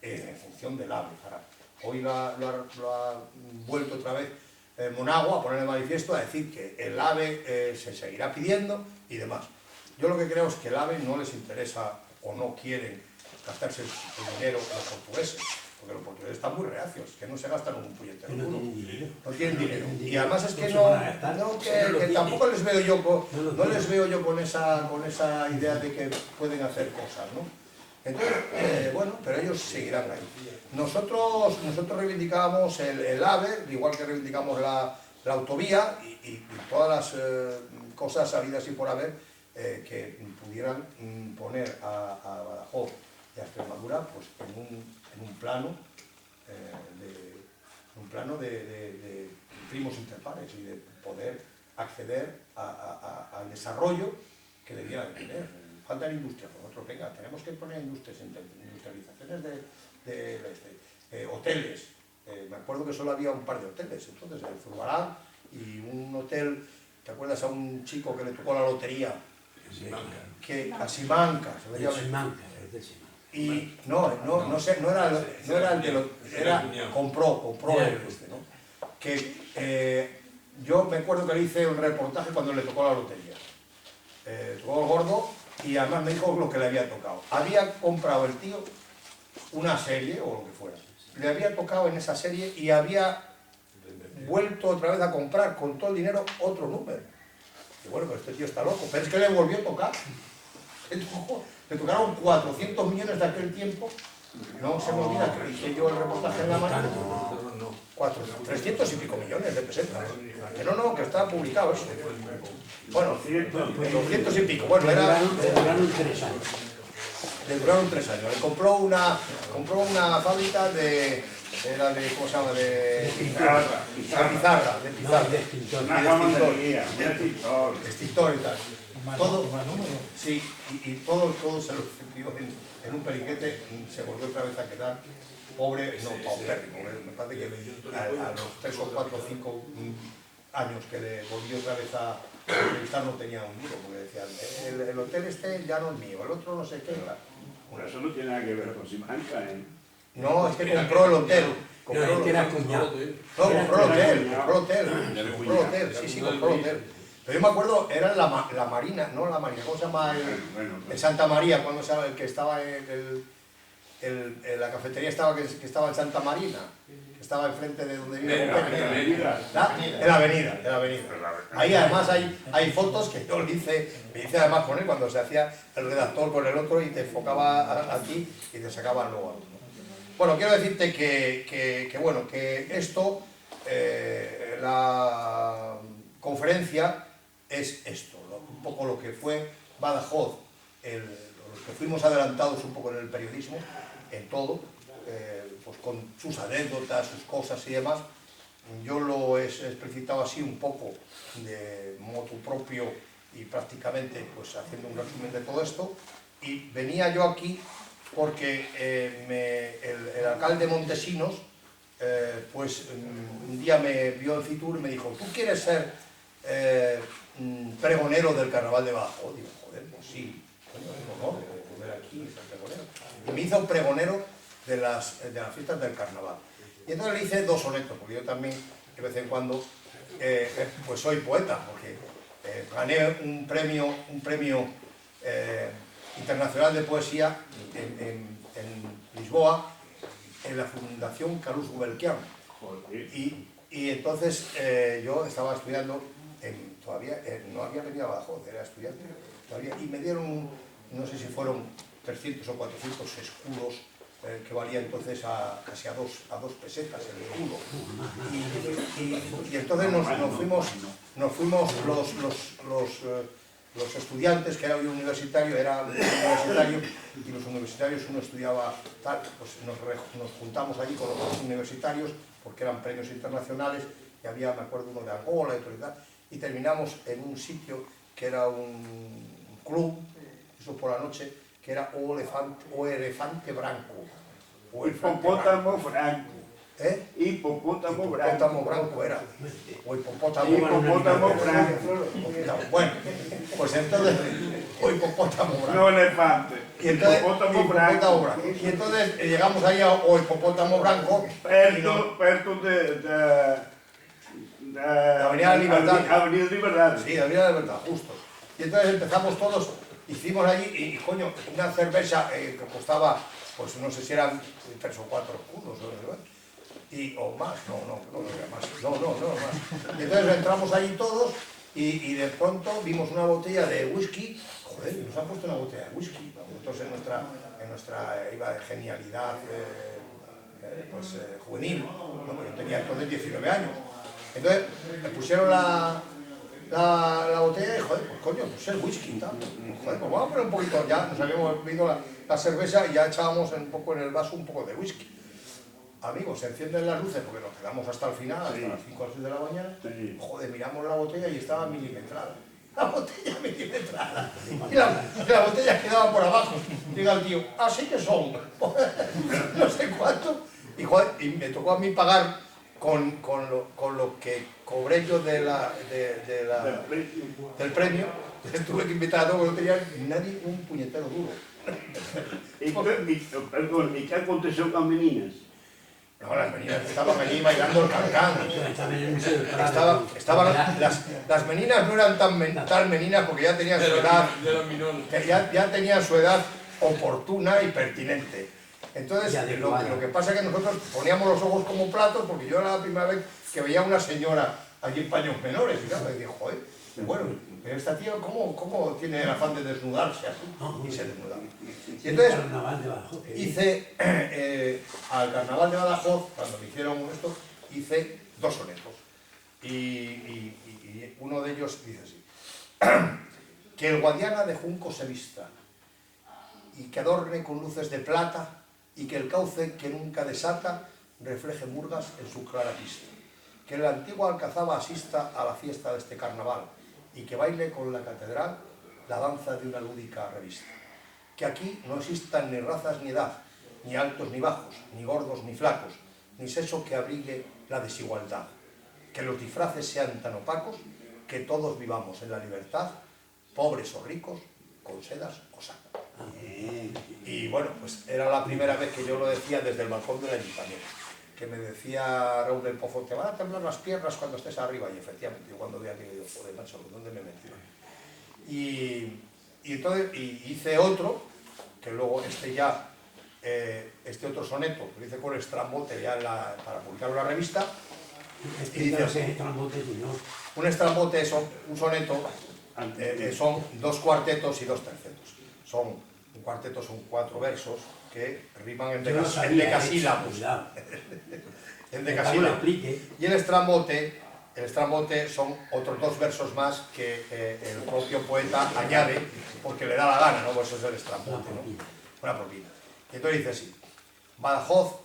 en función del AVE. Hoy lo ha vuelto otra vez Monagua a poner en manifiesto a decir que el AVE se seguirá pidiendo y demás. Yo lo que creo es que el AVE no les interesa o no quieren gastarse el dinero a los portugueses, porque los portugueses están muy reacios, que no se gastan un puñetero Que no duro. tienen dinero. No tienen dinero. Y además es que se van a gastar. que tampoco les veo yo no les veo yo con esa idea de que pueden hacer cosas, ¿no? Entonces, bueno, pero ellos seguirán ahí. Nosotros reivindicábamos el AVE, igual que reivindicamos la autovía y todas las cosas habidas y por haber que pudieran poner a Badajoz y a Extremadura pues, en un plano de primos inter pares y de poder acceder al desarrollo que debieran tener. Falta de industria, nosotros, venga, tenemos que poner industrializaciones de hoteles. Me acuerdo que solo había un par de hoteles, entonces el Zurbarán y un hotel, ¿te acuerdas a un chico que le tocó la lotería? Que a Simancas, se le llama. Y no era el de los, compró el este, ¿no? Que yo me acuerdo que le hice un reportaje cuando le tocó la lotería. Tocó el gordo y además me dijo lo que le había tocado. Había comprado el tío una serie o lo que fuera. Le había tocado en esa serie y había vuelto otra vez a comprar con todo el dinero otro número. Y bueno, pero este tío está loco. Pero es que le volvió a tocar. Le tocaron 400 millones de aquel tiempo. No se me olvida que hice yo el reportaje en la mano. 300 y pico millones de pesetas. Que no, que está publicado eso. Bueno, 200 y pico. Bueno, duraron 3 años. Le duraron 3 años. Le compró una fábrica ¿cómo se llama? De pizarra. De pintor. De extintor y tal. Todo, sí, y todo se lo metió en un periquete, se volvió otra vez a quedar pobre, no, paupérrimo. Me parece que a los 3 o 4 o 5 años que le volvió otra vez a entrevistar no tenía un duro, porque decían, el hotel este ya no es mío, el otro no sé qué. Bueno, eso no tiene nada que ver con Simancas, ¿eh? No, es que compró el hotel. No, es que era cuñado. No, compró el hotel, sí, compró el hotel. Pero yo me acuerdo, era la Marina, no la Marina, ¿cómo se llama? El Santa María, cuando se llama, el que estaba la cafetería que estaba en Santa Marina, que estaba enfrente de donde vive. En la avenida. Ahí además hay fotos que yo me hice además con él cuando se hacía el redactor con el otro y te enfocaba aquí y te sacaba luego algo. Bueno, quiero decirte que esto, la conferencia es esto, ¿no? Un poco lo que fue Badajoz, los que fuimos adelantados un poco en el periodismo, en todo, pues con sus anécdotas, sus cosas y demás. Yo lo he explicitado así un poco de motu propio y prácticamente pues haciendo un resumen de todo esto. Y venía yo aquí porque el alcalde Montesinos pues un día me vio en Fitur y me dijo, ¿tú quieres ser pregonero del carnaval de Badajoz? Digo, joder, pues sí, no, volver aquí y ser pregonero. Y me hizo pregonero de las fiestas del carnaval. Y entonces le hice 2 sonetos, porque yo también de vez en cuando pues soy poeta, porque gané un premio internacional de poesía en Lisboa, en la Fundación Carlos Gubelquian. Joder. Y entonces yo estaba estudiando, todavía no había venido a Badajoz, era estudiante todavía, y me dieron, no sé si fueron 300 o 400 escudos, que valía entonces casi a dos pesetas el escudo. Y entonces nos fuimos los estudiantes, que era un universitario, y los universitarios uno estudiaba tal, pues nos juntamos allí con los universitarios, porque eran premios internacionales, y había, me acuerdo, uno de Angola y otro y tal, y terminamos en un sitio que era un club, eso por la noche, que era o elefante branco. Hipopótamo branco. ¿Eh? Hipopótamo branco. Hipopótamo branco era. O hipopótamo branco. Bueno, pues entonces, o hipopótamo branco. No elefante. Y entonces, Hipopótamo branco. Y entonces llegamos ahí a o hipopótamo branco. Perto de Avenida Libertad. Avenida Libertad. Sí, Avenida Libertad, justo. Y entonces empezamos todos, hicimos allí, y coño, una cerveza que costaba, pues no sé si eran 3 o 4 escudos, o más, no era más, no, más. Y entonces entramos allí todos, y de pronto vimos una botella de whisky, joder, nos han puesto una botella de whisky, entonces en nuestra iba de genialidad juvenil, ¿no? Yo tenía entonces 19 años. Entonces me pusieron la botella y, joder, pues coño, pues el whisky y tal. Joder, pues vamos a poner un poquito, ya nos habíamos bebido la cerveza y ya echábamos un poco en el vaso un poco de whisky. Amigos, se encienden las luces porque nos quedamos hasta el final, hasta las 5 o 6 de la mañana. Sí. Joder, miramos la botella y estaba milimetrada. La botella milimetrada. Y la botella quedaba por abajo. Llega el tío, así que son. No sé cuánto. Y, joder, y me tocó a mí pagar con lo que cobré yo del premio. Tuve que invitar a todos, no tenía nadie un puñetero duro. Perdón, ¿y qué aconteció con las meninas? No, las meninas estaban allí bailando el cancán. Las meninas no eran tan meninas porque ya tenían su edad, ya tenían su edad oportuna y pertinente. Entonces, lo que pasa es que nosotros poníamos los ojos como platos, porque yo era la primera vez que veía a una señora allí en paños menores, y claro, me dije, joder, bueno, pero esta tía, ¿cómo tiene el afán de desnudarse así? Y se desnudaba. Y entonces, hice, al Carnaval de Badajoz, cuando me hicieron esto, hice 2 sonetos. Y uno de ellos dice así: que el Guadiana de junco se vista, y que adorne con luces de plata, y que el cauce que nunca desata refleje murgas en su clara pista. Que la antigua alcazaba asista a la fiesta de este carnaval, y que baile con la catedral la danza de una lúdica revista. Que aquí no existan ni razas ni edad, ni altos ni bajos, ni gordos ni flacos, ni sexo que abrigue la desigualdad. Que los disfraces sean tan opacos que todos vivamos en la libertad, pobres o ricos, con sedas o sacos. Y bueno, pues era la primera vez que yo lo decía desde el balcón del ayuntamiento, que me decía Raúl del Pozo, te van a temblar las piernas cuando estés arriba, y efectivamente, yo cuando vi aquello digo, joder, macho, ¿dónde me he metido? Y entonces hice otro, que luego este otro soneto, lo hice con Estrambote ya para publicarlo en la revista. Y dice así, un estrambote es un soneto, son 2 cuartetos y 2 tercetos. Un cuarteto son 4 versos que riman en decasílabos. En decasílabos. Y el estrambote son otros 2 versos más que el propio poeta añade porque le da la gana, ¿no? Pues eso es el estrambote, ¿no? Una propina. Y entonces dice así: Badajoz,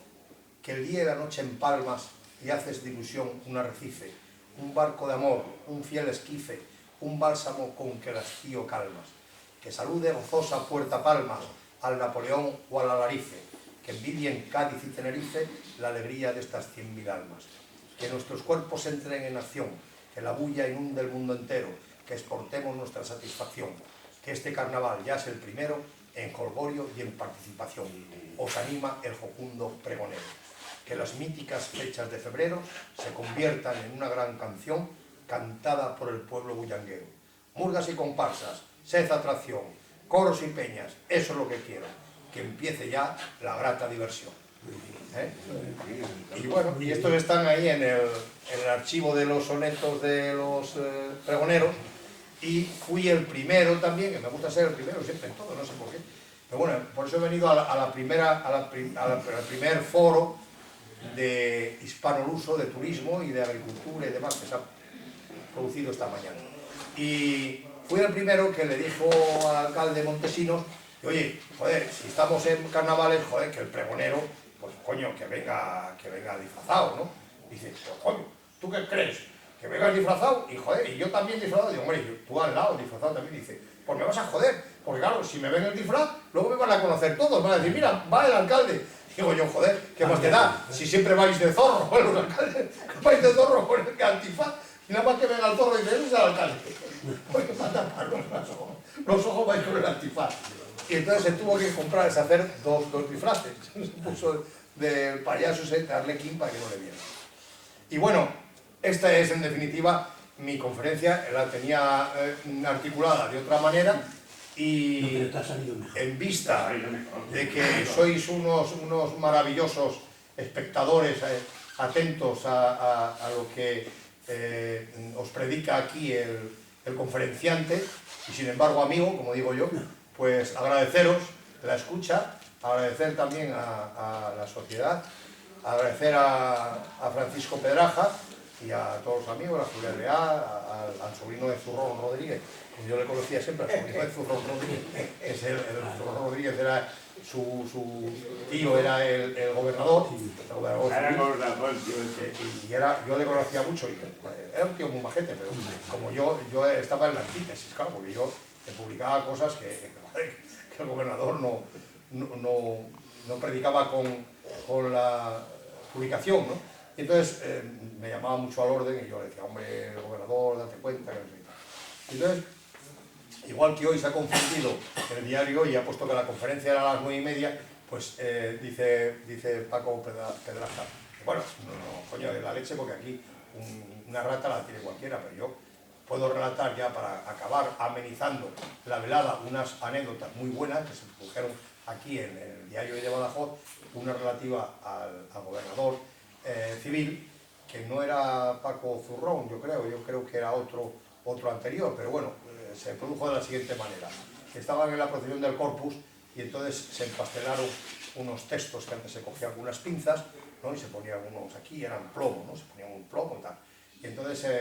que el día y la noche empalmas y haces de ilusión un arrecife, un barco de amor, un fiel esquife, un bálsamo con que el hastío calmas. Que salude gozosa Puerta Palmas al Napoleón o al Alarife, que envidien Cádiz y Tenerife la alegría de estas 100.000 almas. Que nuestros cuerpos entren en acción, que la bulla inunde el mundo entero, que exportemos nuestra satisfacción, que este carnaval ya es el primero en jolgorio y en participación. Os anima el jocundo pregonero. Que las míticas fechas de febrero se conviertan en una gran canción cantada por el pueblo bullanguero. Murgas y comparsas, sed atracción, coros y peñas, eso es lo que quiero, que empiece ya la grata diversión. ¿eh? Y bueno, y estos están ahí en el archivo de los sonetos de los pregoneros, y fui el primero también, que me gusta ser el primero siempre en todo, no sé por qué, pero bueno, por eso he venido al primer foro de hispanoluso, de turismo y de agricultura y demás que se ha producido esta mañana. Y fui el primero que le dijo al alcalde Montesinos, oye, joder, si estamos en carnavales, joder, que el pregonero, pues coño, que venga disfrazado, ¿no? Dice, pues coño, ¿tú qué crees? Que vengas disfrazado, y joder, y yo también disfrazado. Digo, hombre, tú al lado disfrazado también. Dice, pues me vas a joder, porque claro, si me ven el disfraz, luego me van a conocer todos, van a decir, mira, va el alcalde. Digo yo, joder, ¿qué más te da? Si siempre vais de zorro con los alcaldes, vais de zorro con el antifaz, y nada más que venga el zorro y dice, es el alcalde. Porque para tapar los ojos vais con el antifaz. Y entonces se tuvo que comprar, hacer dos disfraces. Se puso del payaso ese de Arlequín para que no le viera. Y bueno, esta es en definitiva mi conferencia, la tenía articulada de otra manera, y No, pero te ha salido mejor. en vista de que sois unos maravillosos espectadores atentos a lo que os predica aquí el conferenciante, y sin embargo amigo, como digo yo, pues agradeceros la escucha, agradecer también a la sociedad, agradecer a Francisco Pedraja y a todos los amigos, a Julián Leal, al sobrino de Zurrón Rodríguez, como yo le conocía siempre, al sobrino de Zurrón Rodríguez, es el Zurrón Rodríguez era su tío, era el gobernador, y yo le conocía mucho, y era un tío muy majete, pero como yo estaba en la antítesis, claro, porque yo publicaba cosas que el gobernador no predicaba con la publicación, ¿no? Y entonces me llamaba mucho al orden y yo le decía, hombre, el gobernador, date cuenta, que no sé qué. Entonces, igual que hoy se ha confundido el diario y ha puesto que la conferencia era a las 9:30, pues dice Paco Pedraja, bueno, no, coño, de la leche, porque aquí una rata la tiene cualquiera, pero yo puedo relatar ya para acabar amenizando la velada unas anécdotas muy buenas que se produjeron aquí en el diario de Badajoz, una relativa al gobernador civil, que no era Paco Zurrón, yo creo que era otro anterior, pero bueno, se produjo de la siguiente manera. Estaban en la procesión del Corpus y entonces se empastelaron unos textos que antes se cogían con unas pinzas, ¿no? Y se ponían unos aquí, eran plomo, ¿no? Se ponían un plomo y tal. Y entonces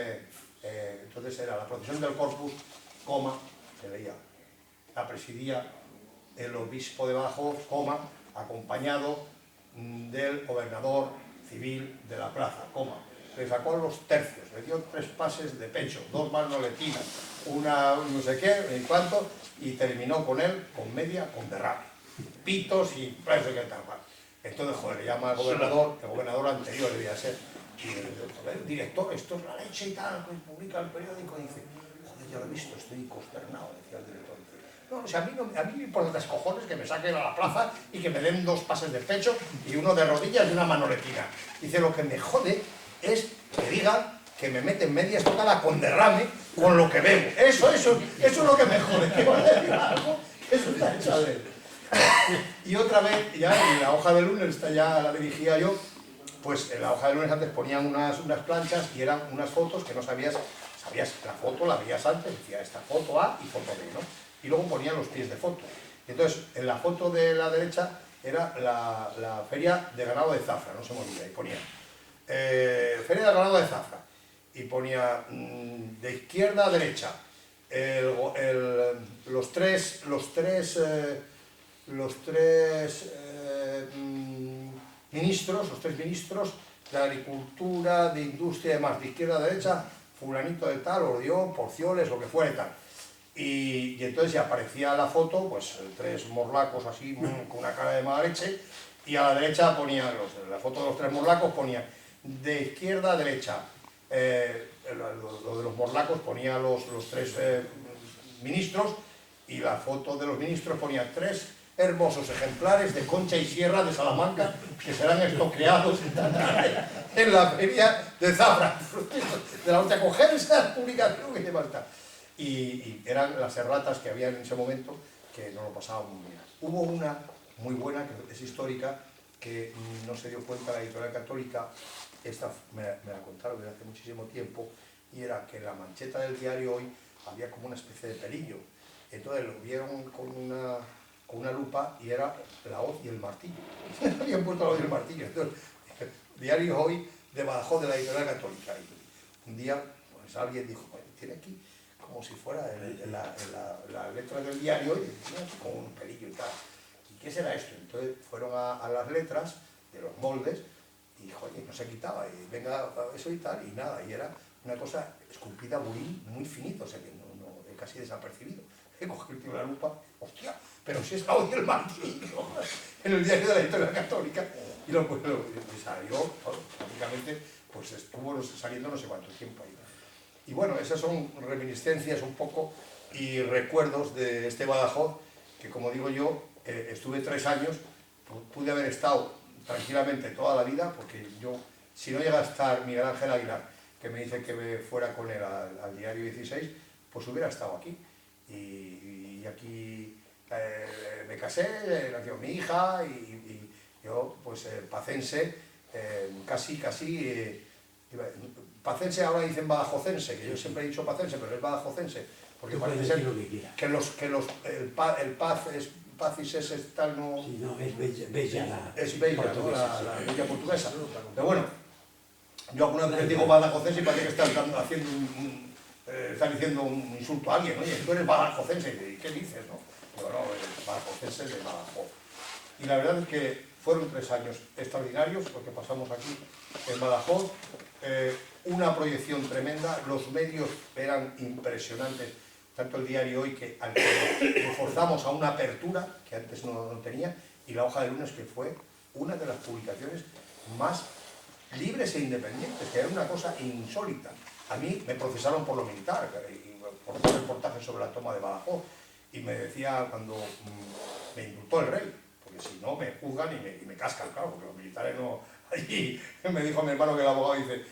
era la procesión del Corpus, se leía, la presidía el obispo de Badajoz, acompañado del gobernador civil de la plaza, le sacó los tercios, le dio 3 pases de pecho, 2 manoletinas, una no sé qué, en cuanto, y terminó con él con media con derrame, pitos y parece que tal cual. Entonces, joder, le llama al gobernador, el gobernador anterior debía ser, y el director, esto es la leche y tal, pues publica el periódico y dice, joder, ya lo he visto, estoy consternado, decía el director. No, o sea, a mí me importa 3 cojones que me saquen a la plaza y que me den 2 pases de pecho y uno de rodillas y una manoletina. Dice, lo que me jode es que digan que me meten medias total con derrame con lo que bebo. Eso es lo que me jode, que van a decir algo, eso está hecho a ver. Y otra vez, ya en la hoja de lunes, esta ya la dirigía yo, pues en la hoja de lunes antes ponían unas planchas y eran unas fotos que no sabías la foto, la veías antes, decía esta foto A y foto B, ¿no? Y luego ponían los pies de foto. Entonces, en la foto de la derecha era la feria de ganado de Zafra, no se me olvida, y ponía feria de ganado de Zafra, y ponía de izquierda a derecha los tres ministros de Agricultura, de Industria y demás, de izquierda a derecha, fulanito de tal, Ordión, Porcioles, lo que fuera y tal. Y entonces ya aparecía la foto, pues 3 morlacos así, con una cara de mala leche, y a la derecha ponía, la foto de los 3 morlacos ponía de izquierda a derecha, lo de los morlacos ponía los 3 ministros, y la foto de los ministros ponía 3 hermosos ejemplares de Concha y Sierra de Salamanca que serán estoqueados en la feria de Zafra, de la hostia, coger esa publicación que lleva hasta. Y eran las erratas que había en ese momento que no lo pasaban muy bien. Hubo una muy buena, que es histórica, que no se dio cuenta la editorial católica, esta me la contaron desde hace muchísimo tiempo, y era que en la mancheta del diario Hoy había como una especie de pelillo. Entonces lo vieron con una lupa y era la hoz y el martillo. Habían puesto la hoz y el martillo. Entonces, diario Hoy de Badajoz, de la editorial católica. Y un día pues, alguien dijo, tiene aquí como si fuera la letra del diario Hoy, con un pelillo y tal. ¿Y qué será esto? Entonces fueron a las letras de los moldes y oye, no se quitaba, y venga eso y tal, y nada, y era una cosa esculpida muy finito, o sea que casi desapercibido. He cogido la lupa, hostia, pero si es la hoz y el martillo, en el diario de la editorial católica, y lo salió, prácticamente, pues estuvo saliendo no sé cuánto tiempo ahí. Y bueno, esas son reminiscencias un poco y recuerdos de este Badajoz, que como digo yo, estuve 3 años, pude haber estado tranquilamente toda la vida, porque yo, si no llega a estar Miguel Ángel Aguilar, que me dice que me fuera con él al diario 16, pues hubiera estado aquí. Y aquí me casé, nació mi hija, y yo, pues, pacense, casi, pacense ahora dicen badajocense, que yo siempre he dicho pacense, pero es badajocense, porque parece ser el paz es Pacis es tal, no... Sí, no, es bella es bella, ¿no? La bella portuguesa. Pero bueno, yo alguna vez digo badajocense y parece que están haciendo están diciendo un insulto a alguien, oye, tú eres badajocense, ¿y qué dices, no? Pero no, badajocense de Badajoz. Y la verdad es que fueron 3 años extraordinarios, lo que pasamos aquí en Badajoz, una proyección tremenda, los medios eran impresionantes, tanto el diario Hoy, que al que nos forzamos a una apertura, que antes no tenía, y la Hoja de Lunes, que fue una de las publicaciones más libres e independientes, que era una cosa insólita. A mí me procesaron por lo militar, por un reportaje sobre la toma de Badajoz, y me decía cuando me indultó el rey, porque si no me juzgan y me cascan, claro, porque los militares no... Allí me dijo mi hermano que el abogado dice,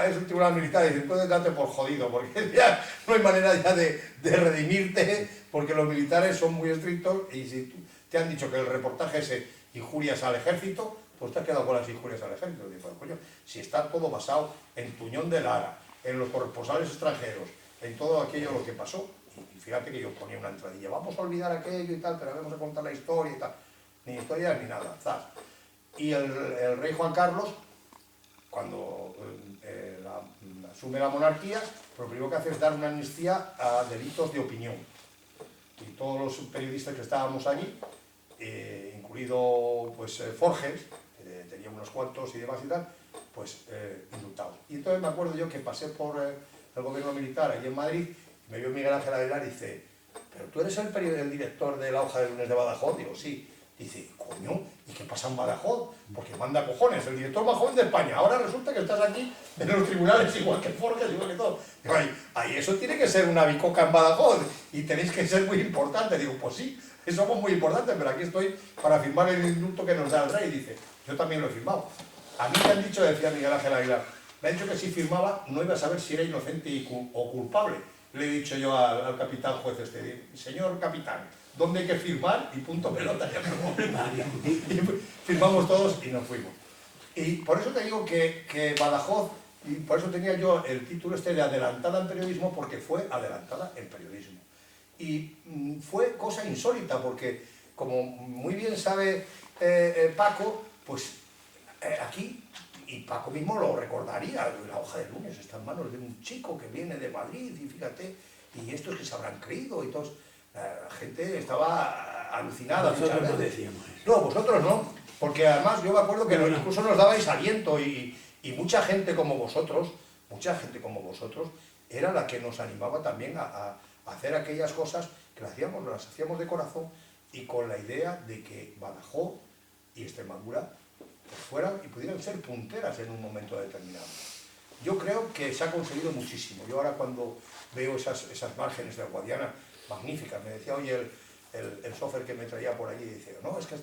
es un tribunal militar, y dice, entonces date por jodido, porque ya no hay manera ya de redimirte, porque los militares son muy estrictos, y si te han dicho que el reportaje es injurias al ejército, pues te has quedado con las injurias al ejército. Y digo, coño, si está todo basado en Tuñón de Lara, en los corresponsales extranjeros, en todo aquello lo que pasó, y fíjate que yo ponía una entradilla, vamos a olvidar aquello y tal, pero vamos a contar la historia y tal, ni historia ni nada, zas. Y el rey Juan Carlos, cuando asume la monarquía, lo primero que hace es dar una amnistía a delitos de opinión. Y todos los periodistas que estábamos allí, incluido pues, Forges, que tenía unos cuantos y demás y tal, pues indultados. Y entonces me acuerdo yo que pasé por el gobierno militar allí en Madrid, y me vio Miguel Ángel Aguilar y dice, ¿pero tú eres el director de la Hoja de Lunes de Badajoz? Digo, sí. Dice, coño, ¿y qué pasa en Badajoz? Porque manda cojones, el director más joven de España. Ahora resulta que estás aquí en los tribunales igual que Forges, igual que todo. Digo, ahí eso tiene que ser una bicoca en Badajoz y tenéis que ser muy importantes. Digo, pues sí, somos muy importantes, pero aquí estoy para firmar el indulto que nos da el rey. Dice, yo también lo he firmado. A mí me han dicho, decía Miguel Ángel Aguilar, me han dicho que si firmaba no iba a saber si era inocente o culpable. Le he dicho yo al capitán juez señor capitán, ¿dónde hay que firmar? Y punto pelota, ya y firmamos todos y nos fuimos. Y por eso te digo que Badajoz, y por eso tenía yo el título de adelantada en periodismo, porque fue adelantada en periodismo. Y fue cosa insólita, porque como muy bien sabe Paco, pues aquí, y Paco mismo lo recordaría, la Hoja de Lunes está en manos de un chico que viene de Madrid, y fíjate, y estos que se habrán creído, y todos... La gente estaba alucinada. Nosotros no decíamos eso. No, vosotros no, porque además yo me acuerdo que incluso nos dabais aliento y mucha gente como vosotros, era la que nos animaba también a hacer aquellas cosas que las hacíamos de corazón y con la idea de que Badajoz y Extremadura fueran y pudieran ser punteras en un momento determinado. Yo creo que se ha conseguido muchísimo. Yo ahora cuando veo esas márgenes del Guadiana, magníficas. Me decía, oye, el software que me traía por allí, dice, no, es que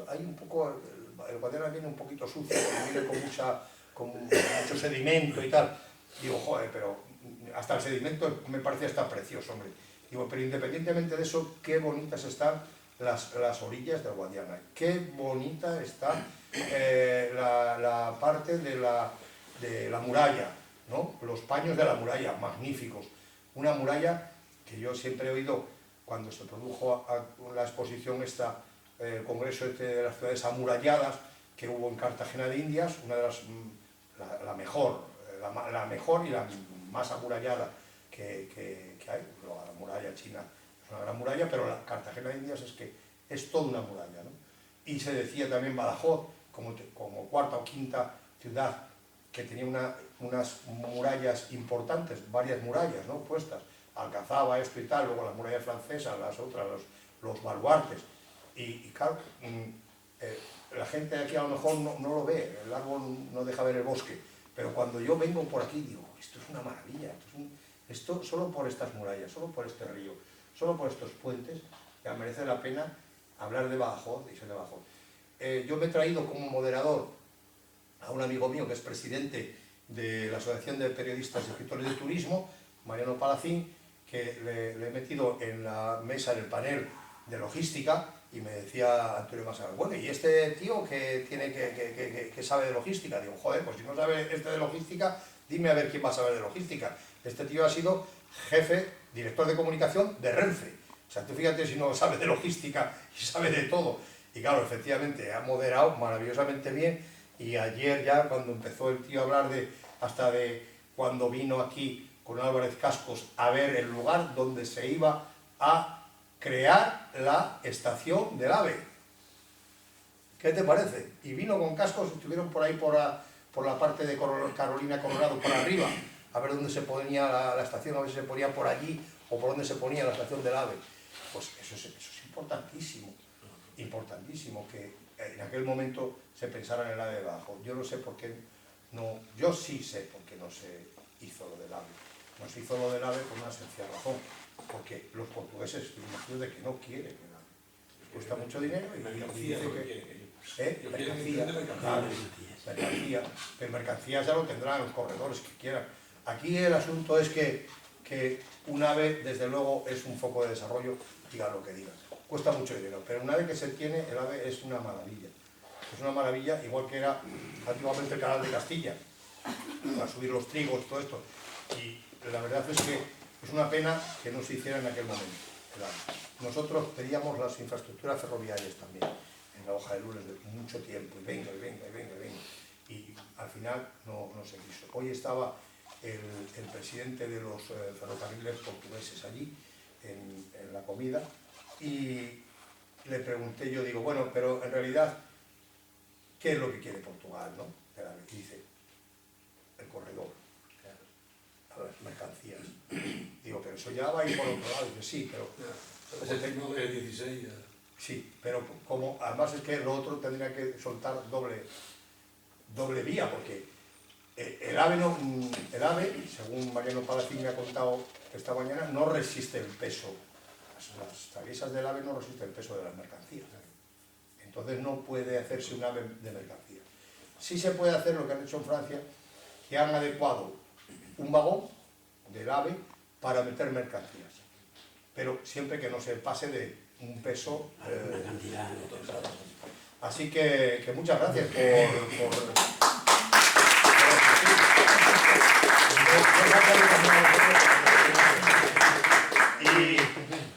hay un poco, el Guadiana viene un poquito sucio, viene con mucho sedimento y tal. Digo, joder, pero hasta el sedimento me parece hasta precioso, hombre. Digo, pero independientemente de eso, qué bonitas están las orillas del Guadiana. Qué bonita está la parte de la muralla, ¿no? Los paños de la muralla, magníficos. Una muralla que yo siempre he oído, cuando se produjo la exposición esta, el congreso de las ciudades amuralladas, que hubo en Cartagena de Indias, una de la mejor y la más amurallada que hay. La muralla china es una gran muralla, pero la Cartagena de Indias es toda una muralla, ¿no? Y se decía también Badajoz, como cuarta o quinta ciudad, que tenía unas murallas importantes, varias murallas, ¿no?, puestas, Alcazaba, esto y tal, luego la muralla francesa, las otras, los baluartes, y claro, la gente de aquí a lo mejor no lo ve, el árbol no deja ver el bosque, pero cuando yo vengo por aquí digo, esto es una maravilla, esto solo por estas murallas, solo por este río, solo por estos puentes, ya merece la pena hablar de Badajoz y ser de Badajoz. Yo me he traído como moderador a un amigo mío que es presidente de la Asociación de Periodistas y Escritores de Turismo, Mariano Palacín, que le he metido en la mesa, en el panel de logística, y me decía Antonio Masana, bueno, ¿y este tío que sabe de logística? Digo, joder, pues si no sabe de logística, dime a ver quién va a saber de logística. Este tío ha sido director de comunicación de Renfe. O sea, tú fíjate si no sabe de logística y sabe de todo. Y claro, efectivamente, ha moderado maravillosamente bien, y ayer ya cuando empezó el tío a hablar hasta de cuando vino aquí con Álvarez Cascos a ver el lugar donde se iba a crear la estación del AVE. ¿Qué te parece? Y vino con Cascos, estuvieron por ahí por la parte de Carolina Colorado, por arriba, a ver dónde se ponía la estación, a ver si se ponía por allí o por dónde se ponía la estación del AVE. Pues eso es importantísimo, importantísimo que en aquel momento se pensara en el AVE de Badajoz. Yo no sé por qué no, yo sí sé por qué no se hizo lo del AVE. No se hizo lo del AVE por una sencilla razón, porque los portugueses estuvieron convencidos de que no quieren el AVE. Les cuesta mucho dinero y dice que... mercancía, pero mercancías ya lo tendrán los corredores que quieran. Aquí el asunto es que un AVE, desde luego, es un foco de desarrollo, diga lo que diga. Cuesta mucho dinero, pero una vez que se tiene, el AVE es una maravilla. Es una maravilla, igual que era antiguamente el Canal de Castilla, para subir los trigos, todo esto. Y la verdad es que es una pena que no se hiciera en aquel momento el AVE. Nosotros teníamos las infraestructuras ferroviarias también, en la hoja de lunes de mucho tiempo, y venga. Y al final no se quiso. Hoy estaba el presidente de los ferrocarriles portugueses allí, en la comida, y le pregunté, yo digo, bueno, pero en realidad, ¿qué es lo que quiere Portugal, no? Y dice, el corredor, a las mercancías. Digo, pero eso ya va a ir por otro lado. Dice, sí, pero... el 16 ya. Sí, pero como además es que lo otro tendría que soltar doble vía, porque el AVE, según Mariano Palacín me ha contado esta mañana, no resiste el peso. Las traviesas del AVE no resisten el peso de las mercancías. Entonces no puede hacerse un AVE de mercancías. Sí se puede hacer lo que han hecho en Francia, que han adecuado un vagón del AVE para meter mercancías, pero siempre que no se pase de un peso... una cantidad. Así que muchas gracias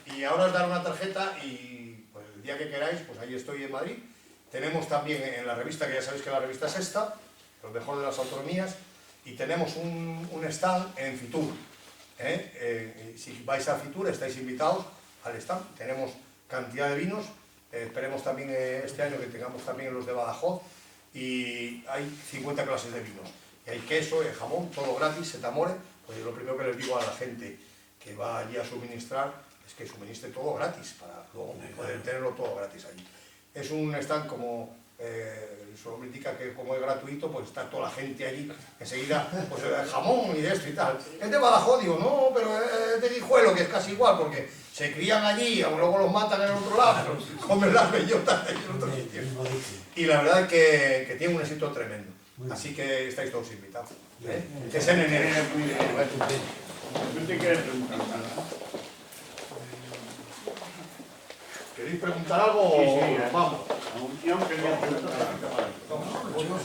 y ahora os daré una tarjeta y pues, el día que queráis, pues ahí estoy en Madrid. Tenemos también en la revista, que ya sabéis que la revista es esta, lo mejor de las autonomías, y tenemos un stand en Fitur. Si vais a Fitur estáis invitados al stand. Tenemos cantidad de vinos, esperemos también este año que tengamos también los de Badajoz, y hay 50 clases de vinos. Y hay queso, jamón, todo gratis, se te amore. Pues lo primero que les digo a la gente que va allí a suministrar es que suministre todo gratis, para luego poder tenerlo todo gratis allí. Es un stand como... su nombre indica que como es gratuito, pues está toda la gente allí, enseguida, pues el jamón y de esto y tal. Es de Badajoz, digo, no, pero es de Guijuelo, que es casi igual, porque se crían allí, luego los matan en el otro lado, comen las bellotas en otro sitio. Y la verdad es que tiene un éxito tremendo. Así que estáis todos invitados. Es en enero. Yo te quiero preguntar nada. ¿Queréis preguntar algo Sí, o sí, vamos? a un tío quería preguntar algo. Vamos.